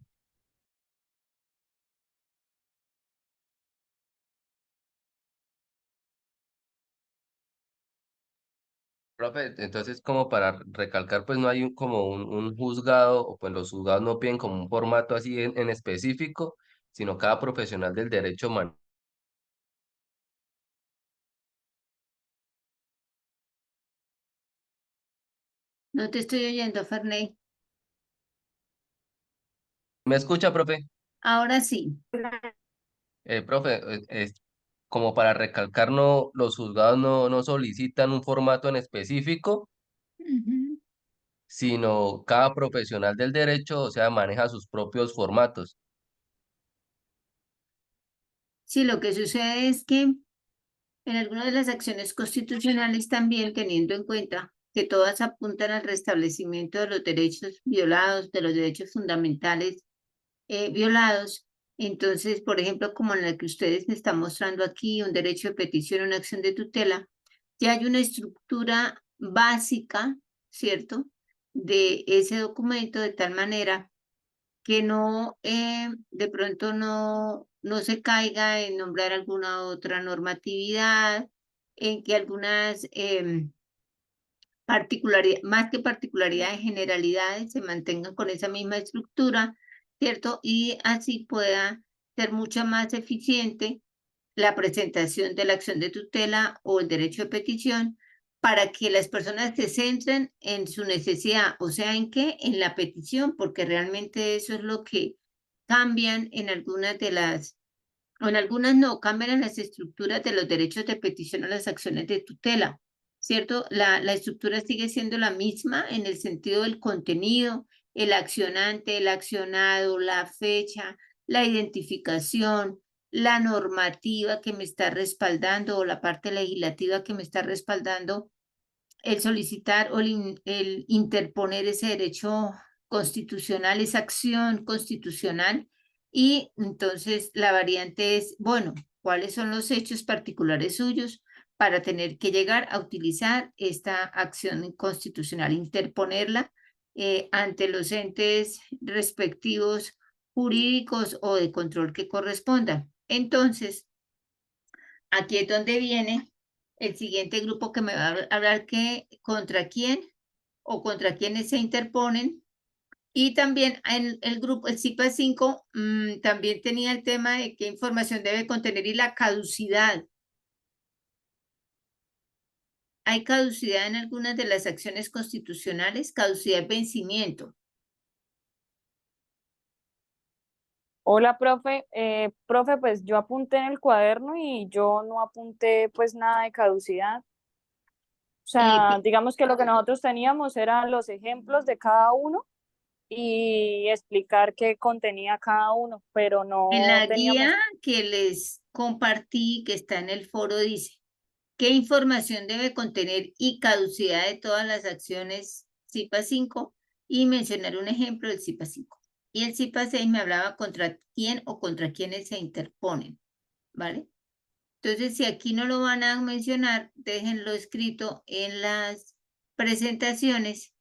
Profe, entonces como para recalcar, pues no hay como un juzgado, o pues los juzgados no piden como un formato así en específico, sino cada profesional del derecho man. No te estoy oyendo, Ferney. ¿Me escucha, profe? Ahora sí. Profe, como para recalcar, no, los juzgados no solicitan un formato en específico, Ujú. sino cada profesional del derecho, o sea, maneja sus propios formatos. Sí, lo que sucede es que en algunas de las acciones constitucionales también teniendo en cuenta que todas apuntan al restablecimiento de los derechos violados, de los derechos fundamentales violados. Entonces, por ejemplo, como en la que ustedes me están mostrando aquí, un derecho de petición, una acción de tutela, ya hay una estructura básica, ¿cierto?, de ese documento, de tal manera que no, de pronto no se caiga en nombrar alguna otra normatividad, en que algunas particularidades, más que particularidades, generalidades, se mantengan con esa misma estructura, ¿cierto? Y así pueda ser mucho más eficiente la presentación de la acción de tutela o el derecho de petición para que las personas se centren en su necesidad, o sea, ¿en qué? En la petición, porque realmente eso es lo que cambian en algunas de las, o en algunas no, cambian en las estructuras de los derechos de petición o las acciones de tutela, ¿cierto? La estructura sigue siendo la misma en el sentido del contenido, el accionante, el accionado, la fecha, la identificación, la normativa que me está respaldando o la parte legislativa que me está respaldando el solicitar o el interponer ese derecho constitucional, esa acción constitucional. Y entonces la variante es, bueno, ¿cuáles son los hechos particulares suyos para tener que llegar a utilizar esta acción constitucional, interponerla ante los entes respectivos jurídicos o de control que correspondan? Entonces, aquí es donde viene el siguiente grupo que me va a hablar que contra quién o contra quiénes se interponen. Y también en el grupo, el CIPA 5, también tenía el tema de qué información debe contener y la caducidad. Hay caducidad en algunas de las acciones constitucionales, caducidad, vencimiento. Hola, profe. Profe, pues yo apunté en el cuaderno y yo no apunté pues nada de caducidad. O sea, digamos que lo que nosotros teníamos eran los ejemplos de cada uno y explicar qué contenía cada uno, pero En no la teníamos. guía que les compartí, que está en el foro, dice qué información debe contener y caducidad de todas las acciones CIPA 5 y mencionar un ejemplo del CIPA 5. Y el CIPA 6 me hablaba contra quién o contra quiénes se interponen, ¿vale? Entonces, si aquí no lo van a mencionar, déjenlo escrito en las presentaciones,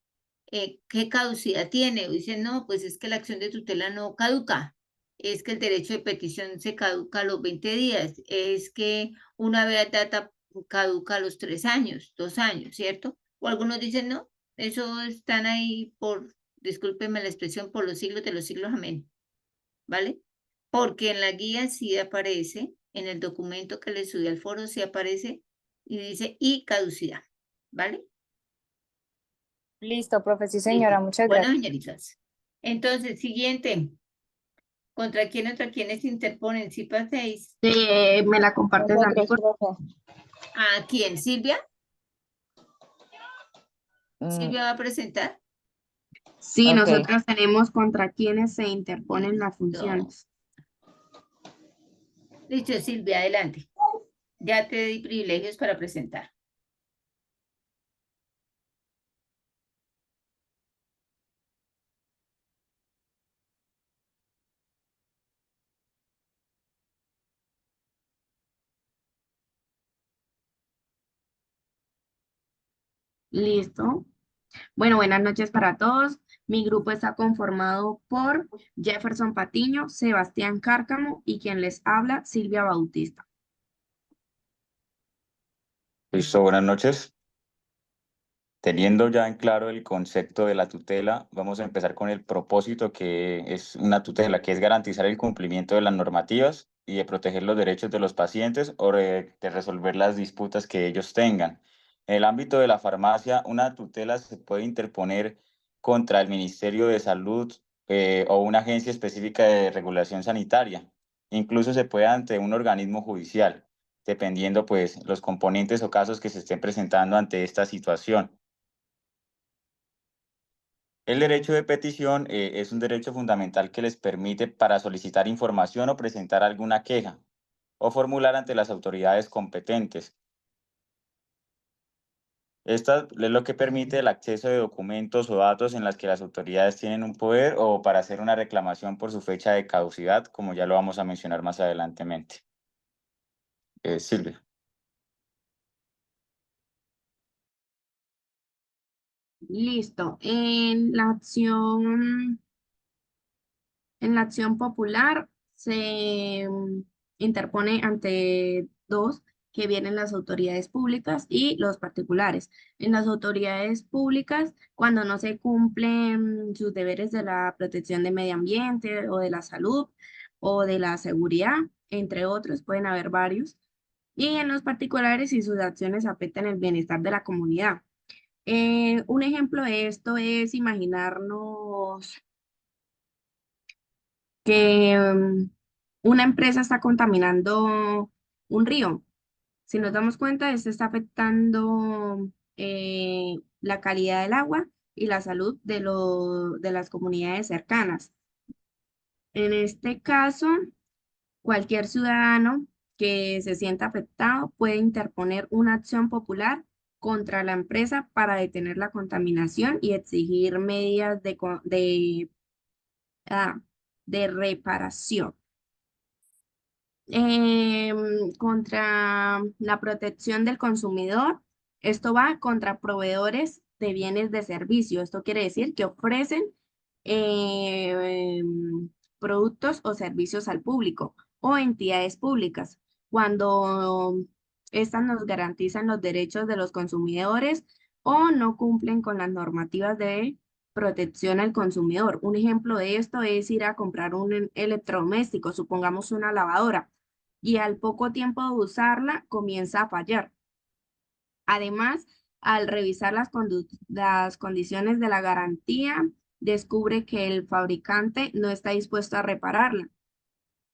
qué caducidad tiene. O dicen, no, pues es que la acción de tutela no caduca, es que el derecho de petición se caduca a los 20 días, es que una vez data caduca a los 3 años, 2 años, ¿cierto? O algunos dicen, no, eso están ahí por, discúlpenme la expresión, por los siglos de los siglos, amén, ¿vale? Porque en la guía sí aparece, en el documento que le subí al foro sí aparece y dice y caducidad, ¿vale? Listo, profe, sí señora, muchas Bueno, gracias. señoritas. Entonces, siguiente. ¿Contra quiénes se interponen? CIPA 6. Me la compartes a mí. Nosotros, profe. ¿A quién? ¿Silvia? ¿Silvia va a presentar? Sí, Ok. nosotros tenemos contra quienes se interponen las funciones. Listo, Silvia, adelante. Ya te di privilegios para presentar. Listo. Bueno, buenas noches para todos. Mi grupo está conformado por Jefferson Patiño, Sebastián Cárcamo y quien les habla, Silvia Bautista. Listo, buenas noches. Teniendo ya en claro el concepto de la tutela, vamos a empezar con el propósito que es una tutela, que es garantizar el cumplimiento de las normativas y de proteger los derechos de los pacientes o de resolver las disputas que ellos tengan. En el ámbito de la farmacia, una tutela se puede interponer contra el Ministerio de Salud o una agencia específica de regulación sanitaria. Incluso se puede ante un organismo judicial, dependiendo pues los componentes o casos que se estén presentando ante esta situación. El derecho de petición es un derecho fundamental que les permite para solicitar información o presentar alguna queja o formular ante las autoridades competentes. Esta es lo que permite el acceso de documentos o datos en las que las autoridades tienen un poder o para hacer una reclamación por su fecha de caducidad, como ya lo vamos a mencionar más adelantemente. Silvia. Listo. En la acción popular se interpone ante dos, que vienen las autoridades públicas y los particulares. En las autoridades públicas, cuando no se cumplen sus deberes de la protección del medio ambiente o de la salud o de la seguridad, entre otros, pueden haber varios. Y en los particulares, si sus acciones afectan el bienestar de la comunidad. Un ejemplo de esto es imaginarnos que una empresa está contaminando un río. Si nos damos cuenta, esto está afectando la calidad del agua y la salud de las comunidades cercanas. En este caso, cualquier ciudadano que se sienta afectado puede interponer una acción popular contra la empresa para detener la contaminación y exigir medidas de reparación. Contra la protección del consumidor, esto va contra proveedores de bienes de servicio. Esto quiere decir que ofrecen productos o servicios al público o entidades públicas. Cuando estas nos garantizan los derechos de los consumidores o no cumplen con las normativas de protección al consumidor. Un ejemplo de esto es ir a comprar un electrodoméstico, supongamos una lavadora, y al poco tiempo de usarla comienza a fallar. Además, al revisar las condiciones de la garantía, descubre que el fabricante no está dispuesto a repararla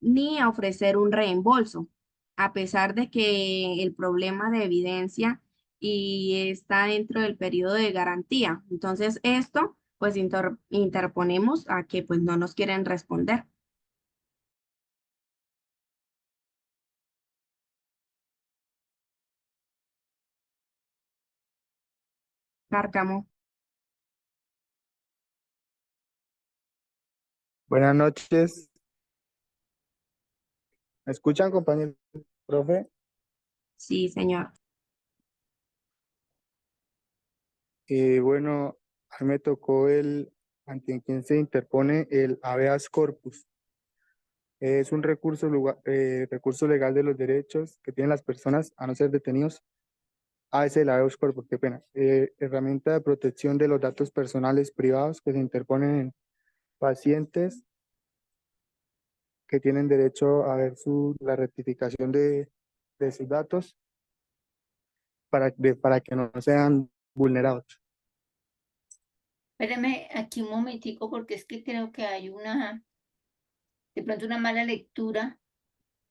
ni a ofrecer un reembolso, a pesar de que el problema de evidencia y está dentro del periodo de garantía. Entonces, esto, pues interponemos a que pues no nos quieren responder. Cárcamo. Buenas noches. ¿Me escuchan, compañero profe? Sí, señor. Bueno, a mí me tocó ante quien se interpone el habeas corpus. Es un recurso legal de los derechos que tienen las personas a no ser detenidos. Es el habeas corpus, qué pena. Herramienta de protección de los datos personales privados que se interponen en pacientes que tienen derecho a ver la rectificación de sus datos para que no sean vulnerados. Espérame aquí un momentico porque es que creo que hay de pronto una mala lectura.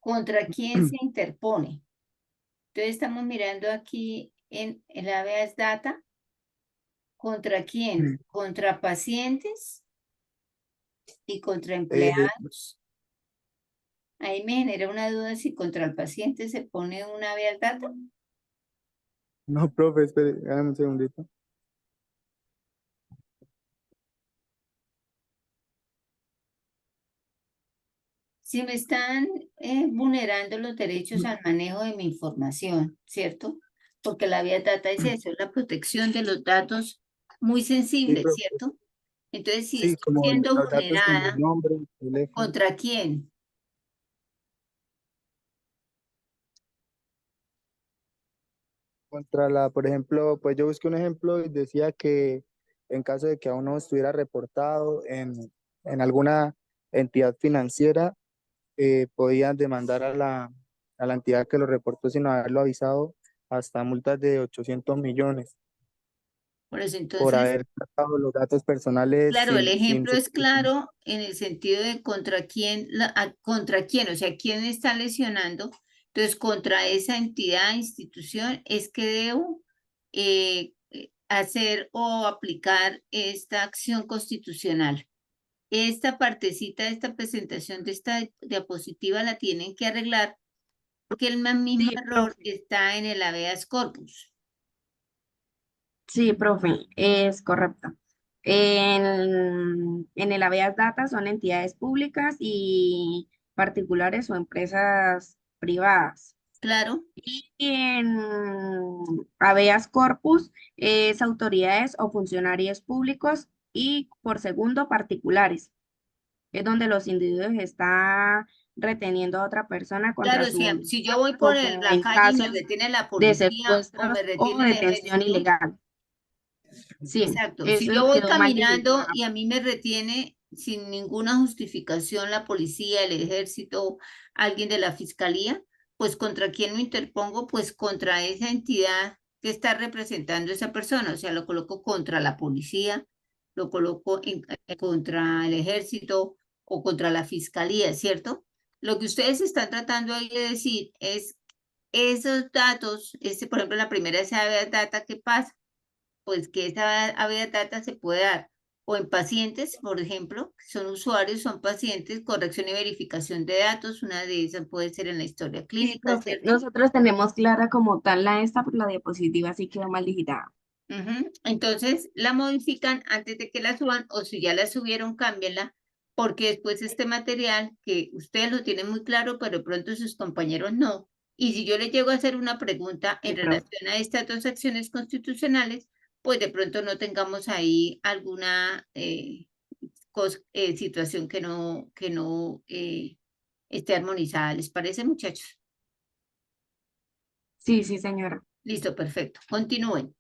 ¿Contra quién se interpone? Entonces estamos mirando aquí en el habeas data. ¿Contra quién? ¿Contra pacientes y contra empleados? Ahí me genera una duda si contra el paciente se pone un habeas data. No, profe, espere, hágame un segundito. Si me están vulnerando los derechos al manejo de mi información, ¿cierto? Porque la habeas data es eso, es la protección de los datos muy sensibles, profe. ¿cierto? Entonces, si Sí, estoy como siendo los datos como vulnerada, el nombre, el teléfono. ¿contra quién? Por ejemplo, pues yo busqué un ejemplo y decía que en caso de que a uno estuviera reportado en alguna entidad financiera, podían demandar a la entidad que lo reportó sin haberlo avisado hasta multas de 800 millones Por eso, por entonces, haber tratado los datos personales claro, el sin ejemplo su... es claro en el sentido de contra quién, contra quién, o sea, quién está lesionando. Entonces, contra esa entidad, institución, es que debo hacer o aplicar esta acción constitucional. Esta partecita de esta presentación de esta diapositiva la tienen que arreglar porque el mismo Sí, error profe. está en el habeas corpus. Sí, profe, es correcto. En el habeas data son entidades públicas y particulares o empresas privadas. Claro, Y en habeas corpus es autoridades o funcionarios públicos y por segundo particulares. Es donde los individuos están reteniendo a otra persona contra claro, su si voluntad, yo voy por como la en calle y me casos retiene la de policía o me secuestros o retiene el detención ejército, ilegal. Sí, exacto, si eso yo voy quedó mal caminando delimitado. y a mí me retiene sin ninguna justificación la policía, el ejército, alguien de la fiscalía, pues ¿contra quién lo interpongo? Pues contra esa entidad que está representando a esa persona, o sea, lo coloco contra la policía, lo coloco contra el ejército o contra la fiscalía, ¿cierto? Lo que ustedes están tratando ahí de decir es esos datos, por ejemplo, la primera es habeas data, ¿qué pasa? Pues que esa habeas data se puede dar o en pacientes, por ejemplo, que son usuarios, son pacientes, corrección y verificación de datos, una de esas puede ser en la historia Sí, clínica, profe, ¿cierto? nosotros tenemos clara como tal la esta, pero la diapositiva sí quedó mal digitada. Ujú. Entonces la modifican antes de que la suban o si ya la subieron, cámbienla, porque después este material que ustedes lo tienen muy claro, pero de pronto sus compañeros no. Y si yo les llego a hacer una pregunta Sí, en profe. relación a estas dos acciones constitucionales, pues de pronto no tengamos ahí alguna situación que no esté armonizada. ¿Les parece, muchachos? Sí, sí, señora. Listo, perfecto. Continúen.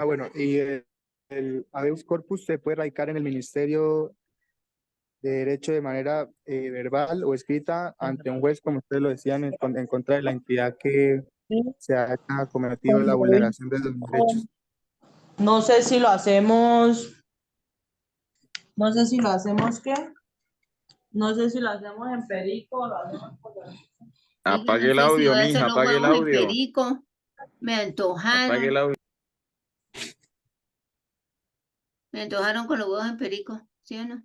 Bueno, y el habeas corpus se puede radicar en el Ministerio de Derecho de manera verbal o escrita ante un juez, como ustedes lo decían, en contra de la entidad que se haya cometido la vulneración de los derechos. No sé si lo hacemos, no sé si lo hacemos, ¿qué? No sé si lo hacemos en perico o lo hacemos por... Oiga, Apague no el sé si audio, voy a hacer mija, los apague el huevos en audio. perico. Me Apague el antojaron. audio. Me antojaron con los huevos en perico. ¿Sí o no?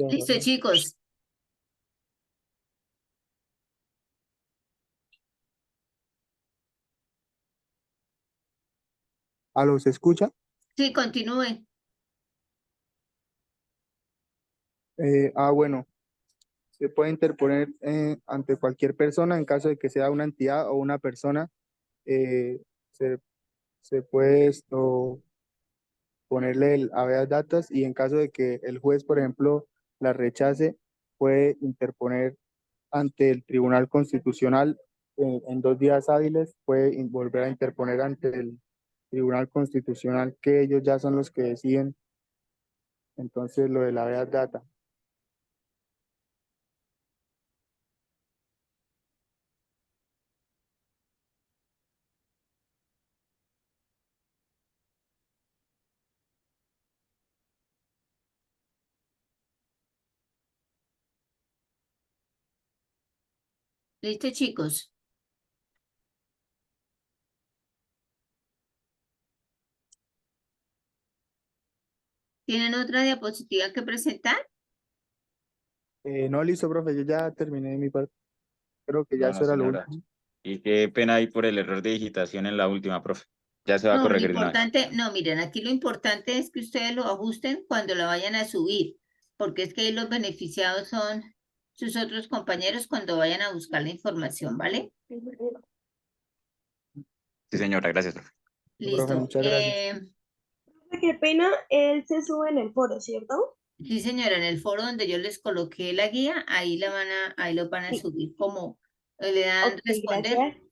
Listo, chicos. ¿Aló, se escucha? Sí, continúe. Bueno, se puede interponer ante cualquier persona en caso de que sea una entidad o una persona. eh, se, se puede ponerle el habeas datas y en caso de que el juez, por ejemplo, la rechace, puede interponer ante el Tribunal Constitucional en 2 días hábiles, puede volver a interponer ante el Tribunal Constitucional, que ellos ya son los que deciden entonces lo de la habeas data. Listo, chicos. ¿Tienen otra diapositiva que presentar? No, listo, profe, yo ya terminé mi parte. Creo que ya No, eso no, era lo señora. último. Y qué pena ahí por el error de digitación en la última, profe. Ya se va a No, lo corregir de una vez. importante, no, miren, aquí lo importante es que ustedes lo ajusten cuando lo vayan a subir, porque es que ahí los beneficiados son sus otros compañeros cuando vayan a buscar la información, ¿vale? Sí, señora, gracias, profe. Profe, Listo. muchas gracias. Qué pena, él se sube en el foro, ¿cierto? Sí, señora, en el foro donde yo les coloqué la guía, ahí lo van a Sí. subir como le dan Ok, responder. gracias.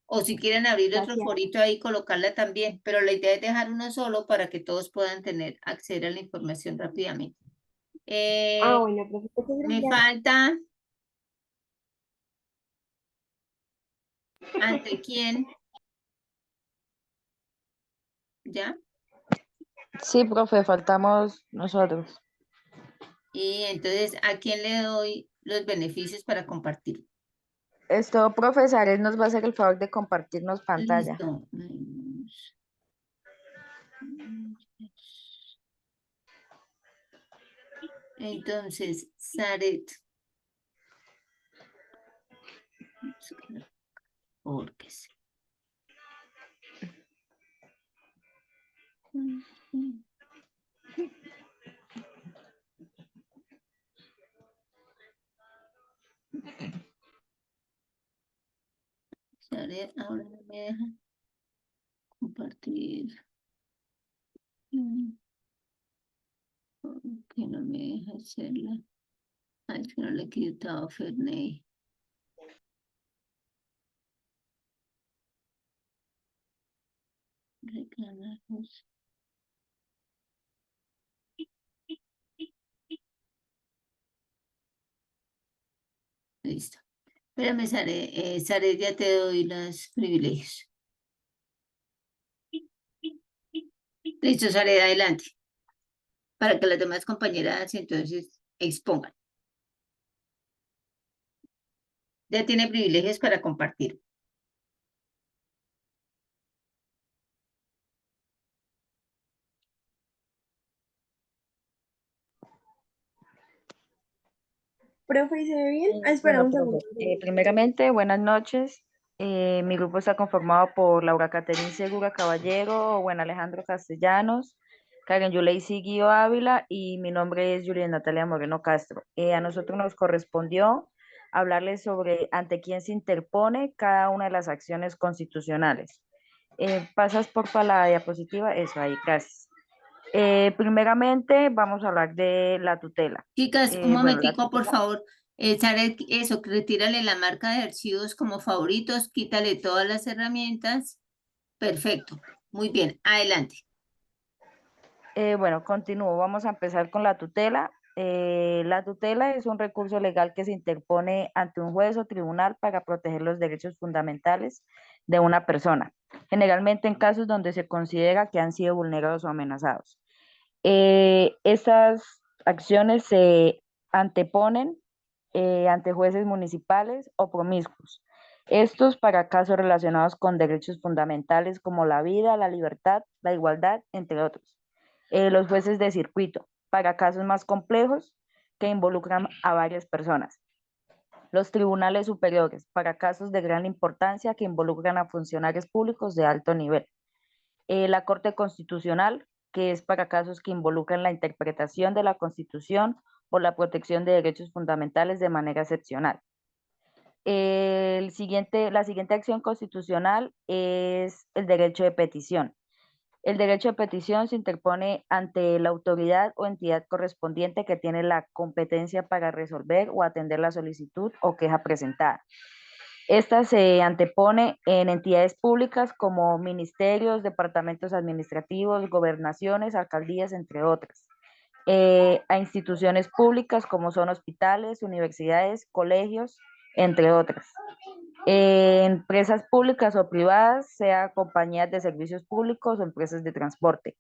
O si quieren abrir otro Gracias. forito ahí, colocarla también, pero la idea es dejar uno solo para que todos puedan tener acceso a la información rápidamente. Bueno, profe, muchas Me gracias. falta ante quién, ¿ya? Sí, profe, faltamos nosotros. Y entonces, ¿a quién le doy los beneficios para compartir? Esto, profesor, él nos va a hacer el favor de compartirnos pantalla. Listo. Entonces, Saret. Porque sí. Ahora no me deja compartir. ¿Por qué no me deja hacerla? Ay, es que no le he quitado Ferney. Reclamarnos. Listo. Espérame, Sare, ya te doy los privilegios. Listo, Sare, adelante. Para que las demás compañeras entonces expongan. Ya tiene privilegios para compartir. Profe, ¿y se ve bien? Espera un segundo. Primeramente, buenas noches. Mi grupo está conformado por Laura Caterine Segura Caballero, Juan Alejandro Castellanos, Karen Yulei Guío Ávila y mi nombre es Juliana Natalia Moreno Castro. A nosotros nos correspondió hablarles sobre ante quién se interpone cada una de las acciones constitucionales. ¿Pasas por la diapositiva? Eso ahí, gracias. Primeramente vamos a hablar de la tutela. Chicas, un Bueno, momentico, por favor. Sare, eso, retírale la marca de archivos como favoritos, quítale todas las herramientas. Perfecto. Muy bien, adelante. Bueno, continúo. Vamos a empezar con la tutela. La tutela es un recurso legal que se interpone ante un juez o tribunal para proteger los derechos fundamentales de una persona, generalmente en casos donde se considera que han sido vulnerados o amenazados. Estas acciones se anteponen ante jueces municipales o promiscuos. Estos para casos relacionados con derechos fundamentales como la vida, la libertad, la igualdad, entre otros. Los jueces de circuito para casos más complejos que involucran a varias personas. Los tribunales superiores para casos de gran importancia que involucran a funcionarios públicos de alto nivel. La Corte Constitucional, que es para casos que involucran la interpretación de la Constitución o la protección de derechos fundamentales de manera excepcional. La siguiente acción constitucional es el derecho de petición. El derecho de petición se interpone ante la autoridad o entidad correspondiente que tiene la competencia para resolver o atender la solicitud o queja presentada. Esta se antepone en entidades públicas como ministerios, departamentos administrativos, gobernaciones, alcaldías, entre otras. A instituciones públicas como son hospitales, universidades, colegios, entre otras. Empresas públicas o privadas, sea compañías de servicios públicos o empresas de transporte.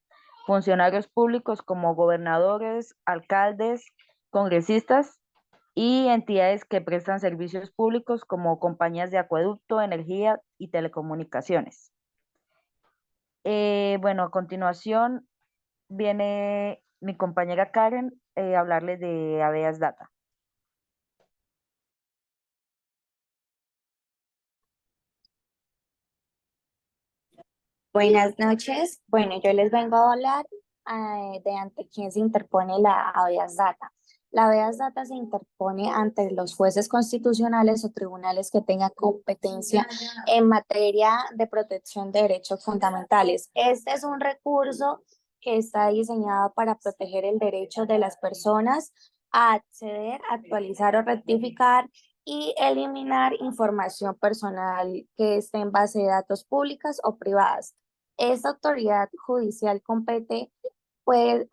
Funcionarios públicos como gobernadores, alcaldes, congresistas y entidades que prestan servicios públicos como compañías de acueducto, energía y telecomunicaciones. Bueno, a continuación viene mi compañera Karen a hablarles de Habeas Data. Buenas noches. Bueno, yo les vengo a hablar de ante quién se interpone la habeas data. La habeas data se interpone ante los jueces constitucionales o tribunales que tengan competencia en materia de protección de derechos fundamentales. Este es un recurso que está diseñado para proteger el derecho de las personas a acceder, actualizar o rectificar y eliminar información personal que esté en base de datos públicas o privadas. Esta autoridad judicial competente puede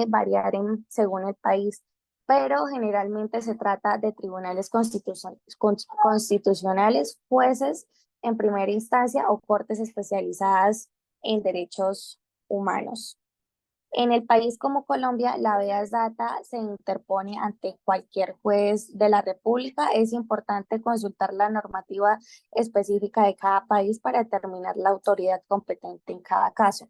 variar según el país, pero generalmente se trata de tribunales constitucionales, jueces en primera instancia o cortes especializadas en derechos humanos. En el país como Colombia, la habeas data se interpone ante cualquier juez de la República. Es importante consultar la normativa específica de cada país para determinar la autoridad competente en cada caso.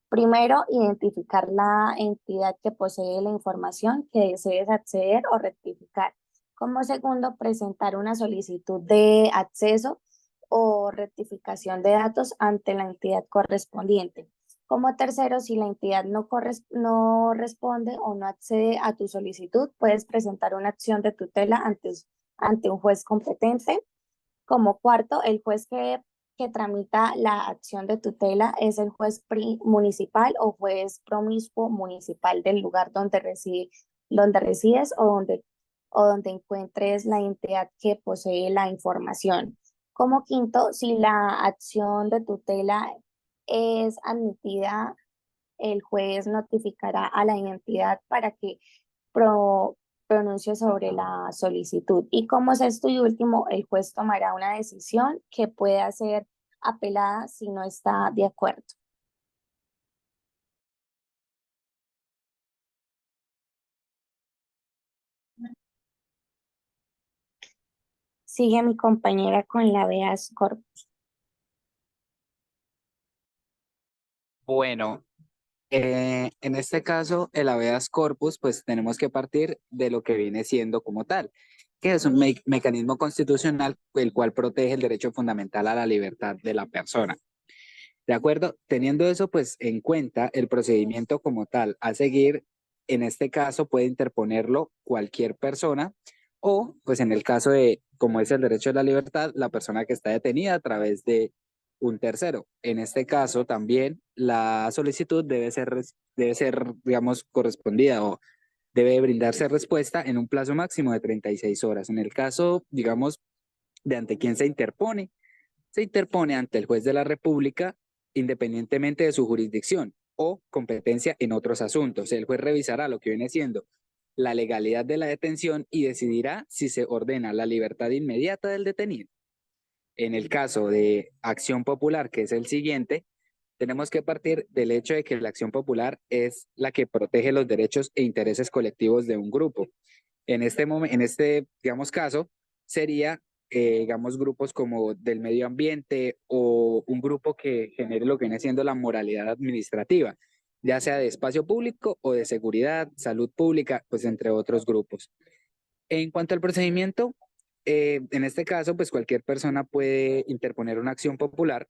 Primero, identificar la entidad que posee la información que desees acceder o rectificar. Como segundo, presentar una solicitud de acceso o rectificación de datos ante la entidad correspondiente. Como tercero, si la entidad no responde o no accede a tu solicitud, puedes presentar una acción de tutela ante un juez competente. Como cuarto, el juez que tramita la acción de tutela es el juez municipal o juez promiscuo municipal del lugar donde resides o donde encuentres la entidad que posee la información. Como quinto, si la acción de tutela es admitida, el juez notificará a la entidad para que pronuncie sobre la solicitud. Y como sexto y último, el juez tomará una decisión que pueda ser apelada si no está de acuerdo. Sigue mi compañera con la habeas corpus. Bueno, en este caso, el habeas corpus, pues tenemos que partir de lo que viene siendo como tal, que es un mecanismo constitucional el cual protege el derecho fundamental a la libertad de la persona. ¿De acuerdo? Teniendo eso pues en cuenta, el procedimiento como tal a seguir, en este caso puede interponerlo cualquier persona o pues en el caso de, como es el derecho a la libertad, la persona que está detenida a través de un tercero. En este caso también la solicitud debe ser, digamos, correspondida o debe brindarse respuesta en un plazo máximo de 36 horas. En el caso, digamos, de ante quién se interpone ante el juez de la República independientemente de su jurisdicción o competencia en otros asuntos. El juez revisará lo que viene siendo la legalidad de la detención y decidirá si se ordena la libertad inmediata del detenido. En el caso de acción popular, que es el siguiente, tenemos que partir del hecho de que la acción popular es la que protege los derechos e intereses colectivos de un grupo. En este digamos, caso, sería, digamos, grupos como del medio ambiente o un grupo que genere lo que viene siendo la moralidad administrativa, ya sea de espacio público o de seguridad, salud pública, pues entre otros grupos. En cuanto al procedimiento, en este caso, pues cualquier persona puede interponer una acción popular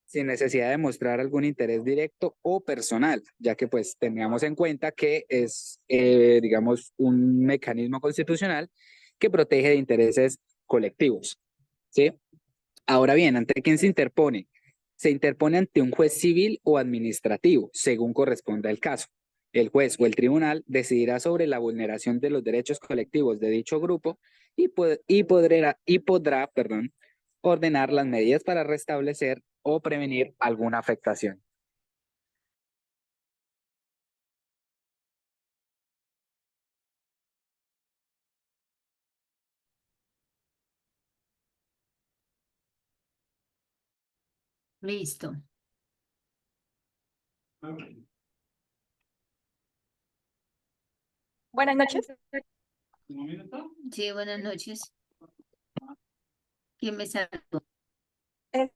sin necesidad de mostrar algún interés directo o personal, ya que pues tengamos en cuenta que es, digamos, un mecanismo constitucional que protege de intereses colectivos, ¿sí? Ahora bien, ¿ante quién se interpone? Se interpone ante un juez civil o administrativo, según corresponda el caso. El juez o el tribunal decidirá sobre la vulneración de los derechos colectivos de dicho grupo y podrá, ordenar las medidas para restablecer o prevenir alguna afectación. Listo. Buenas noches. Sí, buenas noches. ¿Quién me saludó? Es-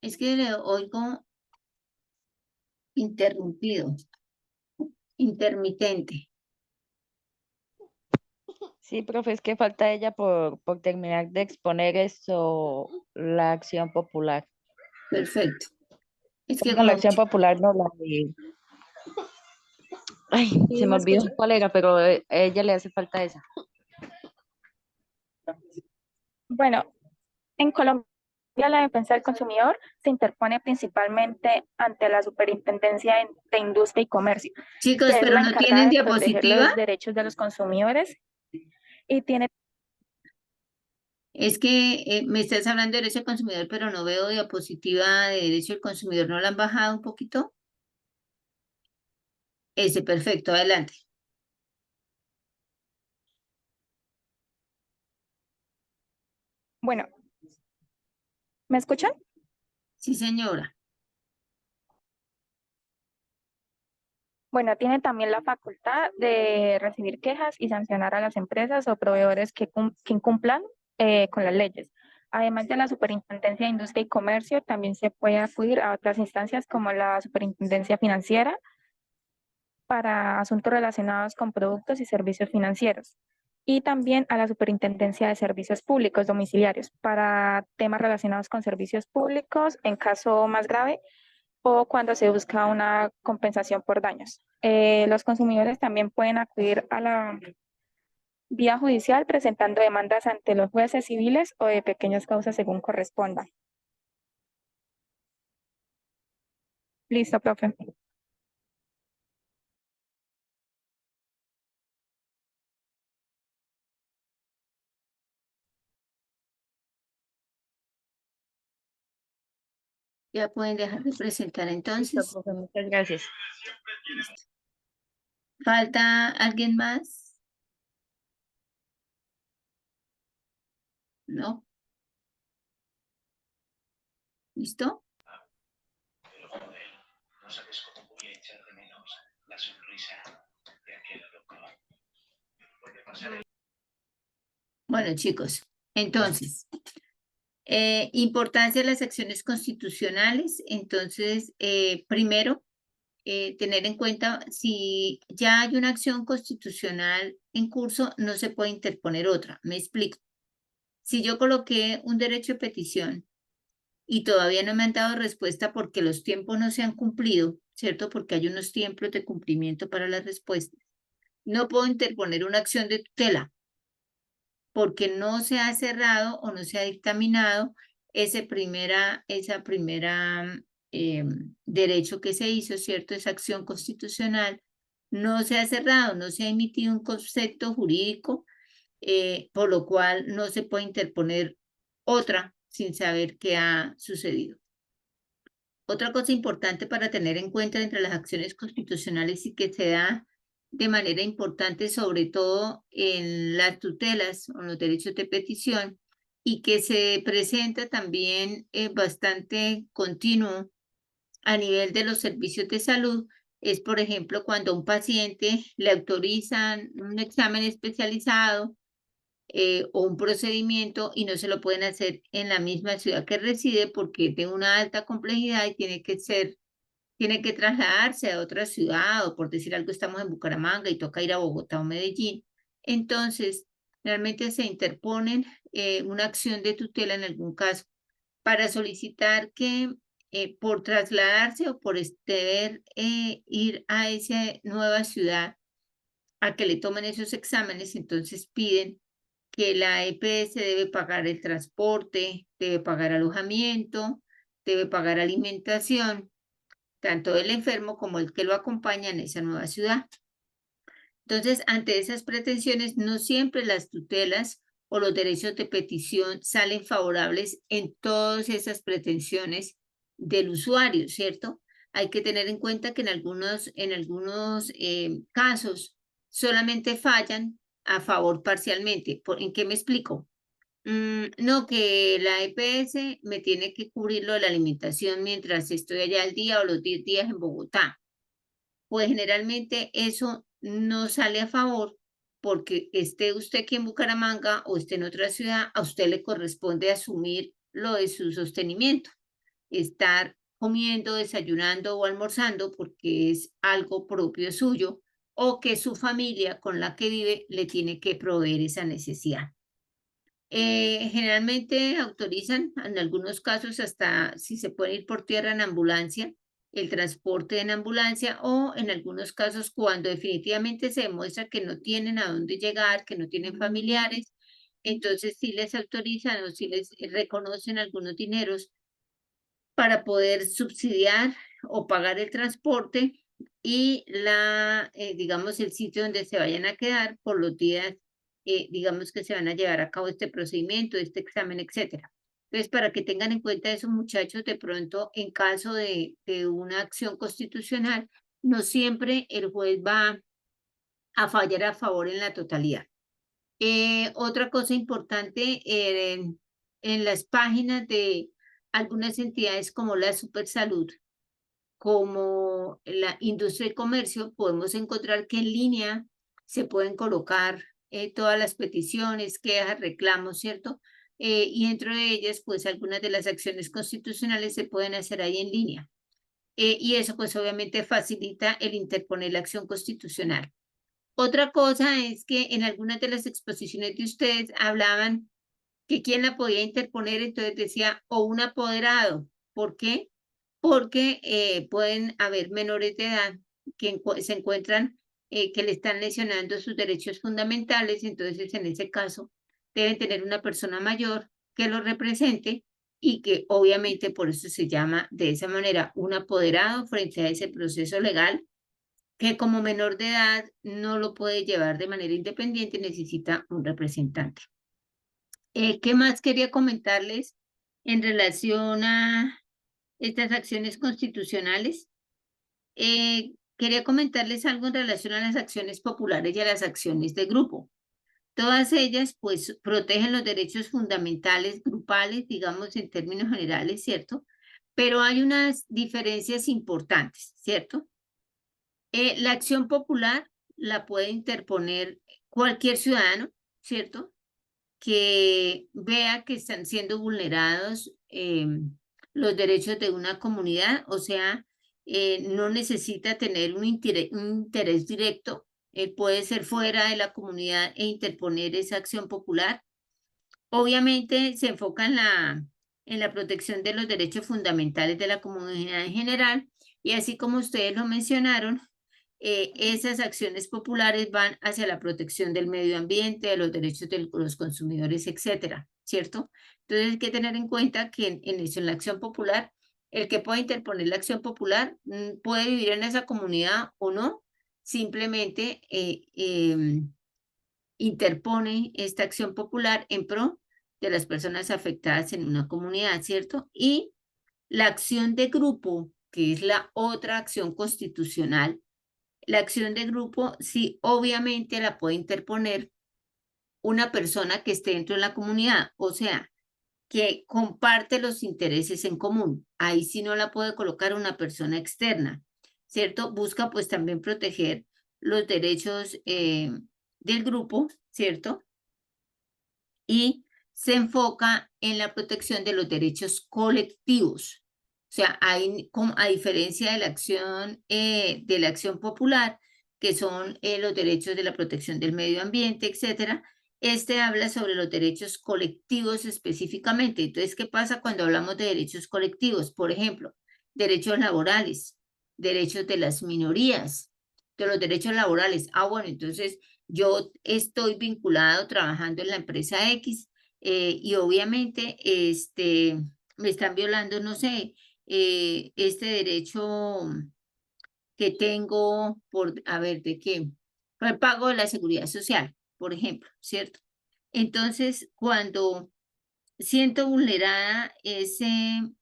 Es que le oigo interrumpido, intermitente. Sí, profe, es que falta ella por terminar de exponer esto, la acción popular. Perfecto. Es que No, la como acción popular no la de... Ay, ¿Sí se me me olvidó escucha? cuál era, pero a ella le hace falta esa. Bueno, en Colombia la defensa del consumidor se interpone principalmente ante la Superintendencia de Industria y Comercio, chicos, que es pero la no encargada tienen de proteger diapositiva. los derechos de los consumidores y tiene... Es que me estás hablando de derecho al consumidor, pero no veo diapositiva de derecho al consumidor. ¿No la han bajado un poquito? Ese, perfecto, adelante. Bueno, ¿me escuchan? Sí, señora. Bueno, tiene también la facultad de recibir quejas y sancionar a las empresas o proveedores que incumplan con las leyes. Además de la Superintendencia de Industria y Comercio, también se puede acudir a otras instancias como la Superintendencia Financiera para asuntos relacionados con productos y servicios financieros. Y también a la Superintendencia de Servicios Públicos Domiciliarios para temas relacionados con servicios públicos en caso más grave o cuando se busca una compensación por daños. Los consumidores también pueden acudir a la vía judicial presentando demandas ante los jueces civiles o de pequeñas causas según corresponda. Listo, profe. Ya pueden dejar de presentar entonces. Listo, profe, muchas gracias. ¿Falta alguien más? ¿No? ¿Listo? Bueno, chicos, entonces, importancia de las acciones constitucionales. Entonces, primero, tener en cuenta si ya hay una acción constitucional en curso, no se puede interponer otra. Me explico. Si yo coloqué un derecho de petición y todavía no me han dado respuesta porque los tiempos no se han cumplido, ¿cierto? Porque hay unos tiempos de cumplimiento para las respuestas. No puedo interponer una acción de tutela porque no se ha cerrado o no se ha dictaminado esa primera derecho que se hizo, ¿cierto? Esa acción constitucional no se ha cerrado, no se ha emitido un concepto jurídico, por lo cual no se puede interponer otra sin saber qué ha sucedido. Otra cosa importante para tener en cuenta entre las acciones constitucionales y que se da de manera importante, sobre todo en las tutelas o los derechos de petición, y que se presenta también bastante continuo a nivel de los servicios de salud, es, por ejemplo, cuando a un paciente le autorizan un examen especializado o un procedimiento y no se lo pueden hacer en la misma ciudad que reside porque tiene una alta complejidad y tiene que trasladarse a otra ciudad, o por decir algo, estamos en Bucaramanga y toca ir a Bogotá o Medellín. Entonces, realmente se interponen una acción de tutela en algún caso para solicitar que por trasladarse o por ir a esa nueva ciudad a que le tomen esos exámenes, entonces piden que la EPS debe pagar el transporte, debe pagar alojamiento, debe pagar alimentación, tanto del enfermo como el que lo acompaña en esa nueva ciudad. Entonces, ante esas pretensiones, no siempre las tutelas o los derechos de petición salen favorables en todas esas pretensiones del usuario, ¿cierto? Hay que tener en cuenta que en algunos casos solamente fallan a favor parcialmente. ¿En qué me explico? No, que la EPS me tiene que cubrir lo de la alimentación mientras estoy allá al día o los 10 días en Bogotá. Pues generalmente eso no sale a favor porque esté usted aquí en Bucaramanga o esté en otra ciudad, a usted le corresponde asumir lo de su sostenimiento, estar comiendo, desayunando o almorzando porque es algo propio suyo o que su familia con la que vive le tiene que proveer esa necesidad. Generalmente autorizan, en algunos casos hasta si se puede ir por tierra en ambulancia, el transporte en ambulancia, o en algunos casos cuando definitivamente se demuestra que no tienen a dónde llegar, que no tienen familiares, entonces sí les autorizan o sí les reconocen algunos dineros para poder subsidiar o pagar el transporte y digamos, el sitio donde se vayan a quedar por los días, digamos, que se van a llevar a cabo este procedimiento, este examen, etcétera. Entonces, para que tengan en cuenta esos muchachos, de pronto, en caso de una acción constitucional, no siempre el juez va a fallar a favor en la totalidad. Otra cosa importante, en las páginas de algunas entidades como la Supersalud, como la industria y comercio, podemos encontrar que en línea se pueden colocar todas las peticiones, quejas, reclamos, ¿cierto? Y dentro de ellas, pues algunas de las acciones constitucionales se pueden hacer ahí en línea. y eso pues obviamente facilita el interponer la acción constitucional. Otra cosa es que en algunas de las exposiciones de ustedes hablaban que quién la podía interponer, entonces decía o un apoderado. ¿Por qué? Porque pueden haber menores de edad que se encuentran que le están lesionando sus derechos fundamentales, entonces en ese caso deben tener una persona mayor que lo represente y que obviamente por eso se llama de esa manera un apoderado frente a ese proceso legal que como menor de edad no lo puede llevar de manera independiente, necesita un representante. ¿Qué más quería comentarles en relación a estas acciones constitucionales? Quería comentarles algo en relación a las acciones populares y a las acciones de grupo. Todas ellas, pues, protegen los derechos fundamentales grupales, digamos, en términos generales, ¿cierto? Pero hay unas diferencias importantes, ¿cierto? La acción popular la puede interponer cualquier ciudadano, ¿cierto? Que vea que están siendo vulnerados los derechos de una comunidad, o sea, no necesita tener un interés directo, puede ser fuera de la comunidad e interponer esa acción popular. Obviamente se enfoca en la protección de los derechos fundamentales de la comunidad en general, y así como ustedes lo mencionaron, esas acciones populares van hacia la protección del medio ambiente, de los derechos de los consumidores, etcétera, ¿cierto? Entonces hay que tener en cuenta que en eso, en la acción popular, el que pueda interponer la acción popular puede vivir en esa comunidad o no, simplemente interpone esta acción popular en pro de las personas afectadas en una comunidad, ¿cierto? Y la acción de grupo, que es la otra acción constitucional, la acción de grupo sí obviamente la puede interponer una persona que esté dentro de la comunidad, o sea, que comparte los intereses en común. Ahí sí no la puede colocar una persona externa, ¿cierto? Busca pues también proteger los derechos del grupo, ¿cierto? Y se enfoca en la protección de los derechos colectivos. O sea, hay, a diferencia de la acción popular, que son los derechos de la protección del medio ambiente, etcétera, este habla sobre los derechos colectivos específicamente. Entonces, ¿qué pasa cuando hablamos de derechos colectivos? Por ejemplo, derechos laborales, derechos de las minorías, de los derechos laborales. Ah, bueno, entonces yo estoy vinculado trabajando en la empresa X y obviamente me están violando, no sé, este derecho que tengo por, a ver, ¿de qué? Por el pago de la seguridad social, por ejemplo, ¿cierto? Entonces, cuando siento vulnerada ese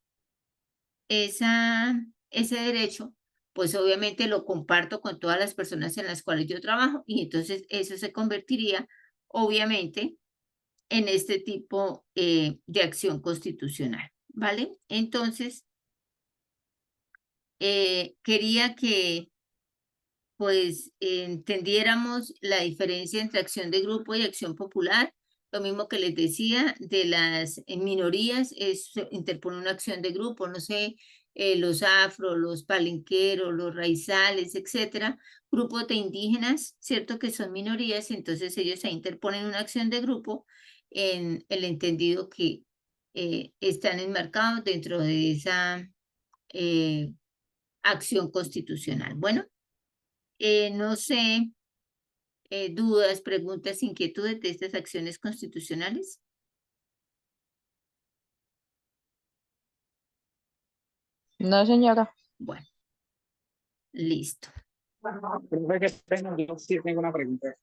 derecho, pues obviamente lo comparto con todas las personas en las cuales yo trabajo y entonces eso se convertiría, obviamente, en este tipo de acción constitucional, ¿vale? Entonces, quería que pues entendiéramos la diferencia entre acción de grupo y acción popular. Lo mismo que les decía de las minorías, interpone una acción de grupo, no sé, los afro, los palenqueros, los raizales, etcétera, grupos de indígenas, ¿cierto? Que son minorías, entonces ellos se interponen una acción de grupo en el entendido que están enmarcados dentro de esa acción constitucional. Bueno. No sé, dudas, preguntas, inquietudes de estas acciones constitucionales. No, señora. Bueno, listo. Profe, qué pena, yo sí tengo una pregunta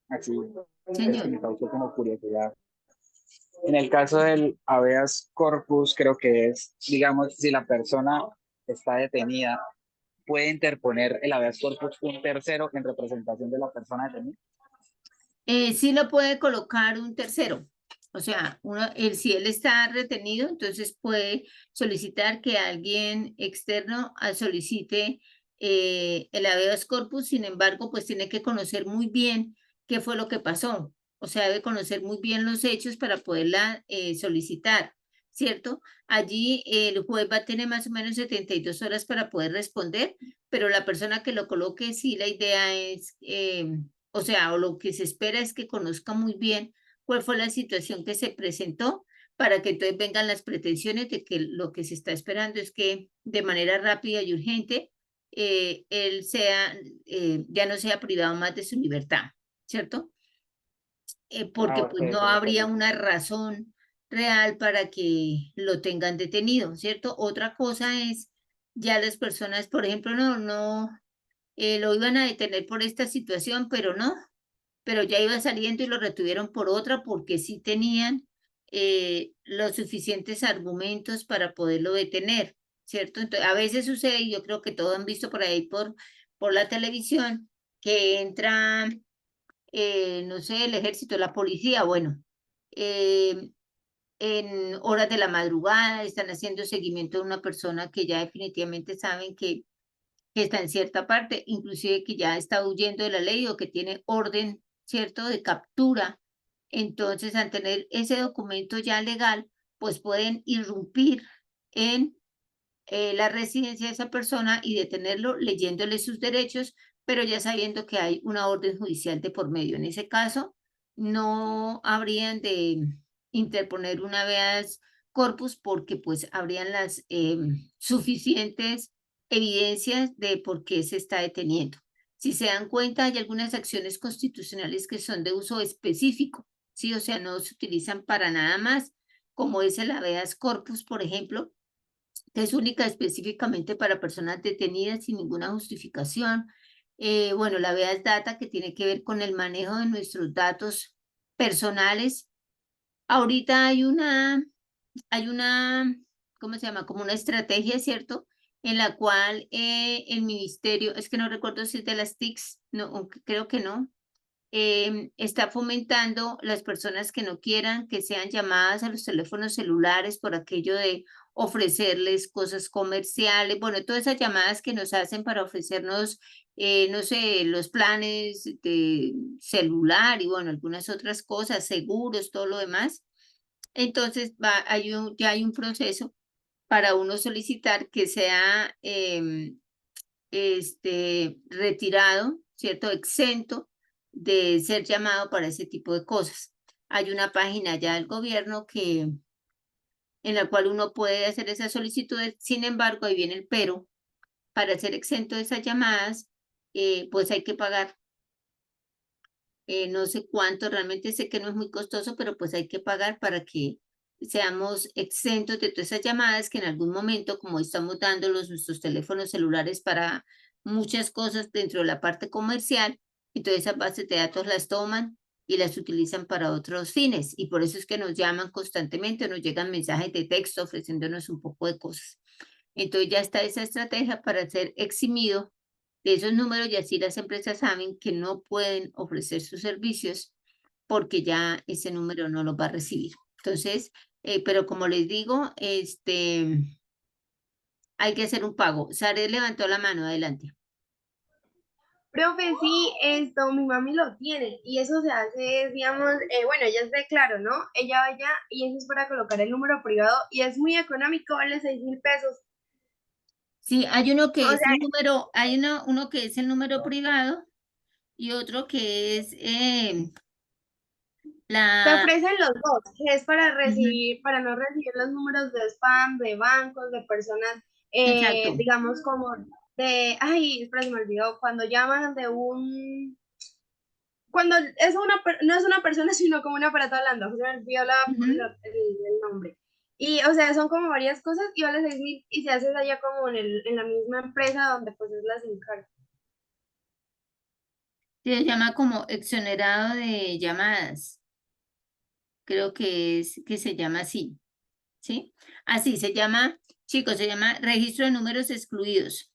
aquí. Señor. Me causó como curiosidad. En el caso del habeas corpus, creo que es, digamos, si la persona está detenida, ¿puede interponer el habeas corpus un tercero en representación de la persona detenida? Sí lo puede colocar un tercero. O sea, si él está retenido, entonces puede solicitar que alguien externo solicite el habeas corpus. Sin embargo, pues tiene que conocer muy bien qué fue lo que pasó. O sea, debe conocer muy bien los hechos para poderla solicitar. ¿cierto? Allí el juez va a tener más o menos 72 horas para poder responder, pero la persona que lo coloque, sí, la idea es, o sea, o lo que se espera es que conozca muy bien cuál fue la situación que se presentó, para que entonces vengan las pretensiones de que lo que se está esperando es que de manera rápida y urgente él sea, ya no sea privado más de su libertad, ¿cierto? Porque Ah, ok, pues no habría perfecto. una razón real para que lo tengan detenido, ¿cierto? Otra cosa es, ya las personas, por ejemplo, no, lo iban a detener por esta situación, pero ya iba saliendo y lo retuvieron por otra porque sí tenían los suficientes argumentos para poderlo detener, ¿cierto? Entonces, a veces sucede, y yo creo que todos han visto por ahí por la televisión, que entra, no sé, el ejército, la policía, bueno, eh, en horas de la madrugada están haciendo seguimiento de una persona que ya definitivamente saben que está en cierta parte, inclusive que ya está huyendo de la ley o que tiene orden, ¿cierto?, de captura. Entonces, al tener ese documento ya legal, pues pueden irrumpir en la residencia de esa persona y detenerlo leyéndole sus derechos, pero ya sabiendo que hay una orden judicial de por medio. En ese caso, no habrían de interponer una habeas corpus porque pues habrían las suficientes evidencias de por qué se está deteniendo. Si se dan cuenta, hay algunas acciones constitucionales que son de uso específico, ¿sí? O sea, no se utilizan para nada más, como es el habeas corpus, por ejemplo, que es única específicamente para personas detenidas sin ninguna justificación. Bueno, la habeas data, que tiene que ver con el manejo de nuestros datos personales. Ahorita hay una, ¿cómo se llama? Como una estrategia, ¿cierto? En la cual el ministerio, es que no recuerdo si es de las TICs, no, aunque creo que no, está fomentando las personas que no quieran que sean llamadas a los teléfonos celulares por aquello de ofrecerles cosas comerciales, bueno, todas esas llamadas que nos hacen para ofrecernos, no sé, los planes de celular y bueno, algunas otras cosas, seguros, todo lo demás. Entonces ya hay un proceso para uno solicitar que sea retirado, ¿cierto? Exento de ser llamado para ese tipo de cosas. Hay una página ya del gobierno en la cual uno puede hacer esas solicitudes, sin embargo, ahí viene el pero, para ser exento de esas llamadas, pues hay que pagar. No sé cuánto, realmente sé que no es muy costoso, pero pues hay que pagar para que seamos exentos de todas esas llamadas que en algún momento, como estamos dando nuestros teléfonos celulares para muchas cosas dentro de la parte comercial, entonces esas bases de datos las toman y las utilizan para otros fines. Y por eso es que nos llaman constantemente, nos llegan mensajes de texto ofreciéndonos un poco de cosas. Entonces ya está esa estrategia para ser eximido de esos números y así las empresas saben que no pueden ofrecer sus servicios porque ya ese número no los va a recibir. Entonces, pero como les digo, hay que hacer un pago. Sare levantó la mano, adelante. Profe, sí, mi mami lo tiene y eso se hace, digamos, bueno, ella es de Claro, ¿no? Ella vaya y eso es para colocar el número privado y es muy económico, vale 6.000 pesos. Sí, hay uno que O es sea, el número, hay uno que es el número privado y otro que es te la... ofrecen los dos, que es para Ujú, recibir, para no recibir los números de spam, de bancos, de personas, exacto. digamos, como de, ay, espera, se me olvidó, cuando llaman de cuando es no es una persona, sino como un aparato hablando, se me olvidó Ujú. el nombre. Y, o sea, son como varias cosas y vale 6.000 y se hace allá como en la misma empresa donde pues es la SIM card. Se llama como exonerado de llamadas. Creo que se llama así, ¿sí? Así se llama, chicos, se llama registro de números excluidos,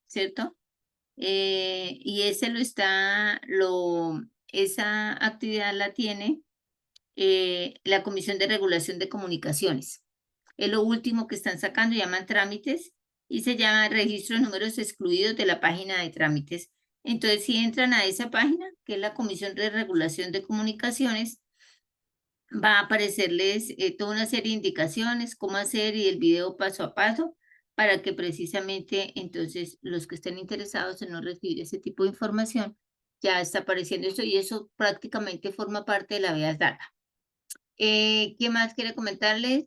¿cierto? Y ese esa actividad la tiene la Comisión de Regulación de Comunicaciones. Es lo último que están sacando, llaman trámites y se llama registro de números excluidos de la página de trámites. Entonces, si entran a esa página, que es la Comisión de Regulación de Comunicaciones, va a aparecerles toda una serie de indicaciones, cómo hacer y el video paso a paso para que precisamente entonces los que estén interesados en no recibir ese tipo de información, ya está apareciendo eso y eso prácticamente forma parte de la VEAS Data. ¿Qué más quiere comentarles?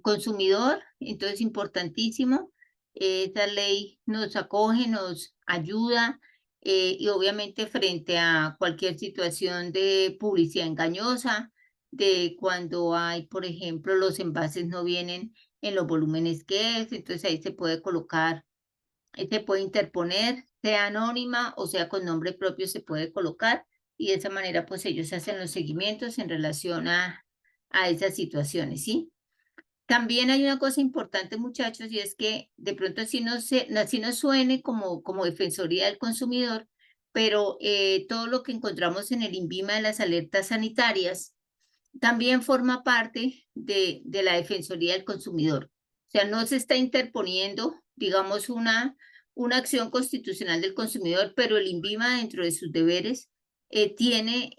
Consumidor, entonces importantísimo. Esta ley nos acoge, nos ayuda y obviamente frente a cualquier situación de publicidad engañosa, de cuando hay, por ejemplo, los envases no vienen en los volúmenes que es, entonces ahí se puede colocar, se puede interponer, sea anónima o sea con nombre propio se puede colocar y de esa manera pues ellos hacen los seguimientos en relación a esas situaciones, ¿sí? También hay una cosa importante, muchachos, y es que de pronto así no suene como Defensoría del Consumidor, pero todo lo que encontramos en el INVIMA de las alertas sanitarias también forma parte de la Defensoría del Consumidor. O sea, no se está interponiendo, digamos, una acción constitucional del consumidor, pero el INVIMA dentro de sus deberes tiene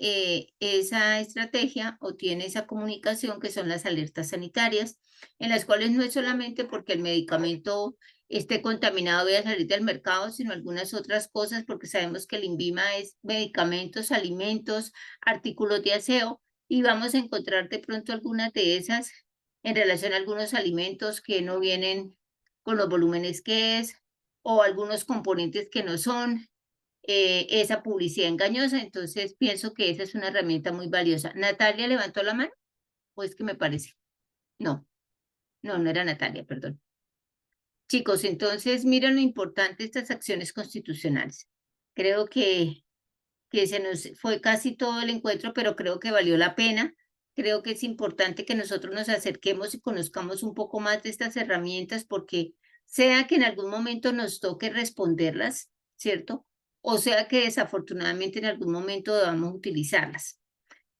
esa estrategia o tiene esa comunicación que son las alertas sanitarias, en las cuales no es solamente porque el medicamento esté contaminado vaya a salir del mercado, sino algunas otras cosas, porque sabemos que el INVIMA es medicamentos, alimentos, artículos de aseo, y vamos a encontrar de pronto algunas de esas en relación a algunos alimentos que no vienen con los volúmenes que es, o algunos componentes que no son, esa publicidad engañosa. Entonces pienso que esa es una herramienta muy valiosa. ¿Natalia levantó la mano? ¿O es que me parece? No, no era Natalia, perdón. Chicos, entonces miren lo importante de estas acciones constitucionales. Creo que se nos fue casi todo el encuentro, pero creo que valió la pena. Creo que es importante que nosotros nos acerquemos y conozcamos un poco más de estas herramientas, porque sea que en algún momento nos toque responderlas, ¿cierto? O sea que desafortunadamente en algún momento debamos utilizarlas.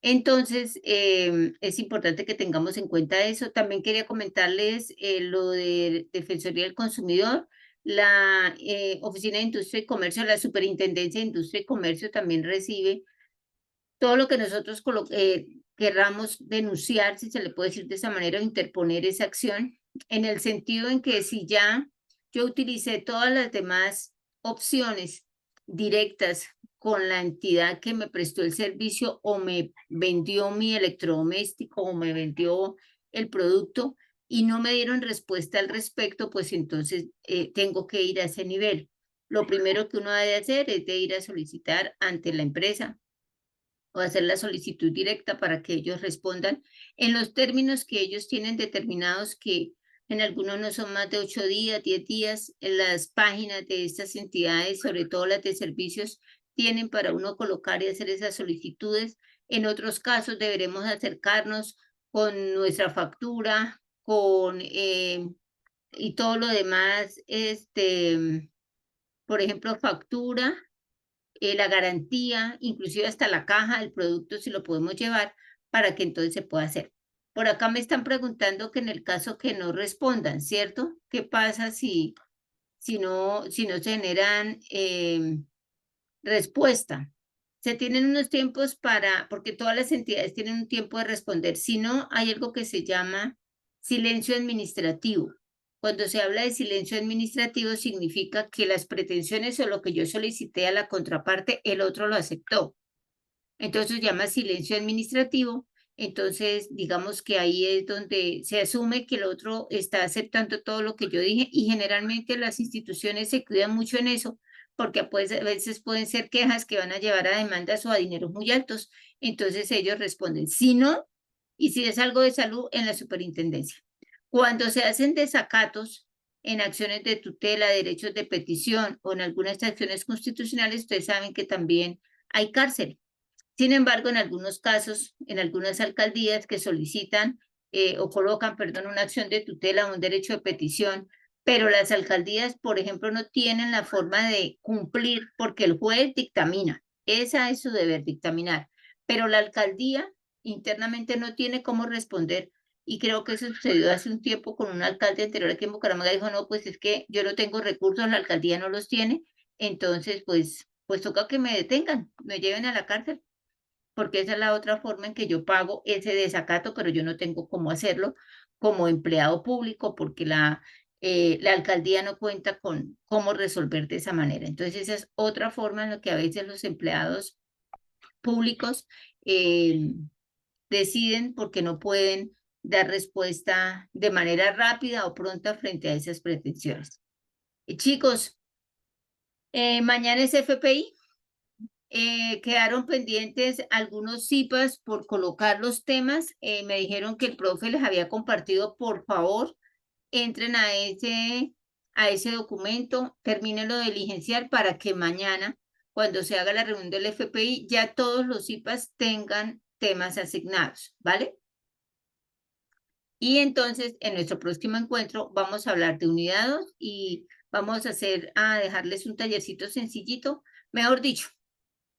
Entonces, es importante que tengamos en cuenta eso. También quería comentarles lo de Defensoría del Consumidor, la Oficina de Industria y Comercio, la Superintendencia de Industria y Comercio también recibe todo lo que nosotros querramos denunciar, si se le puede decir de esa manera, o interponer esa acción, en el sentido en que si ya yo utilicé todas las demás opciones directas con la entidad que me prestó el servicio o me vendió mi electrodoméstico o me vendió el producto y no me dieron respuesta al respecto, pues entonces tengo que ir a ese nivel. Lo primero que uno debe hacer es de ir a solicitar ante la empresa o hacer la solicitud directa para que ellos respondan en los términos que ellos tienen determinados, que en algunos no son más de 8 días, 10 días. En las páginas de estas entidades, sobre todo las de servicios, tienen para uno colocar y hacer esas solicitudes. En otros casos deberemos acercarnos con nuestra factura, con y todo lo demás, por ejemplo, factura, la garantía, inclusive hasta la caja del producto, si lo podemos llevar, para que entonces se pueda hacer. Por acá me están preguntando que en el caso que no respondan, ¿cierto? ¿Qué pasa si no se generan respuesta? Se tienen unos tiempos porque todas las entidades tienen un tiempo de responder. Si no, hay algo que se llama silencio administrativo. Cuando se habla de silencio administrativo, significa que las pretensiones o lo que yo solicité a la contraparte, el otro lo aceptó. Entonces se llama silencio administrativo. Entonces, digamos que ahí es donde se asume que el otro está aceptando todo lo que yo dije, y generalmente las instituciones se cuidan mucho en eso, porque pues, a veces pueden ser quejas que van a llevar a demandas o a dineros muy altos. Entonces ellos responden, si no, y si es algo de salud, en la superintendencia. Cuando se hacen desacatos en acciones de tutela, derechos de petición o en algunas acciones constitucionales, ustedes saben que también hay cárcel. Sin embargo, en algunos casos, en algunas alcaldías que solicitan o colocan, perdón, una acción de tutela o un derecho de petición, pero las alcaldías, por ejemplo, no tienen la forma de cumplir porque el juez dictamina. Esa es su deber, dictaminar. Pero la alcaldía internamente no tiene cómo responder. Y creo que eso sucedió hace un tiempo con un alcalde anterior aquí en Bucaramanga. Dijo, no, pues es que yo no tengo recursos, la alcaldía no los tiene. Entonces, pues toca que me detengan, me lleven a la cárcel. porque esa es la otra forma en que yo pago ese desacato, pero yo no tengo cómo hacerlo como empleado público porque la alcaldía no cuenta con cómo resolver de esa manera. Entonces, esa es otra forma en la que a veces los empleados públicos deciden porque no pueden dar respuesta de manera rápida o pronta frente a esas pretensiones. Chicos, mañana es FPI. Quedaron pendientes algunos CIPAs por colocar los temas. Me dijeron que el profe les había compartido. Por favor, entren a ese documento, termínenlo de diligenciar para que mañana, cuando se haga la reunión del FPI, ya todos los CIPAs tengan temas asignados, ¿vale? Y entonces, en nuestro próximo encuentro, vamos a hablar de unidad 2 y vamos a dejarles un tallercito sencillito. Mejor dicho,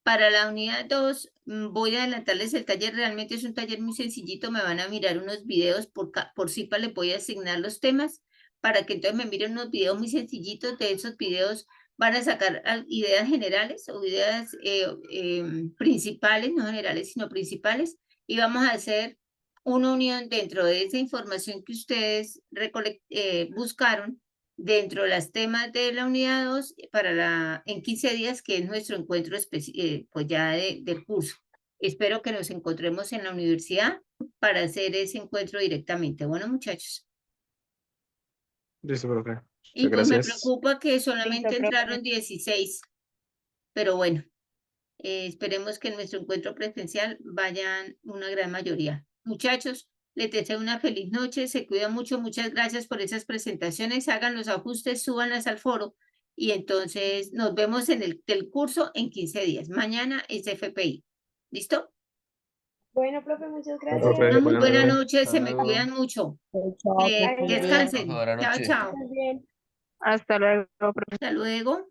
para la unidad 2, voy a adelantarles el taller. Realmente es un taller muy sencillito. Me van a mirar unos videos por CIPA. Les voy a asignar los temas para que entonces me miren unos videos muy sencillitos. De esos videos van a sacar ideas generales o ideas principales, no generales, sino principales. Y vamos a hacer una unión dentro de esa información que ustedes buscaron dentro de los temas de la unidad 2 en 15 días, que es nuestro encuentro pues ya del curso. Espero que nos encontremos en la universidad para hacer ese encuentro directamente. Bueno, muchachos. Listo, profe. Y Muchas pues me gracias. preocupa que solamente Listo, profe. entraron 16, pero bueno, esperemos que en nuestro encuentro presencial vayan una gran mayoría. Muchachos, les deseo una feliz noche, se cuidan mucho, muchas gracias por esas presentaciones, hagan los ajustes, súbanlas al foro y entonces nos vemos en el curso en 15 días. Mañana es FPI. ¿Listo? Bueno, profe, muchas Bueno, gracias. profe, Muy buenas buena noches. noche, se me Chao. cuidan mucho. Chao, que estés bien. Descansen. Buenas Chao, noches. chao. Estás bien. Hasta luego, profe. Hasta luego.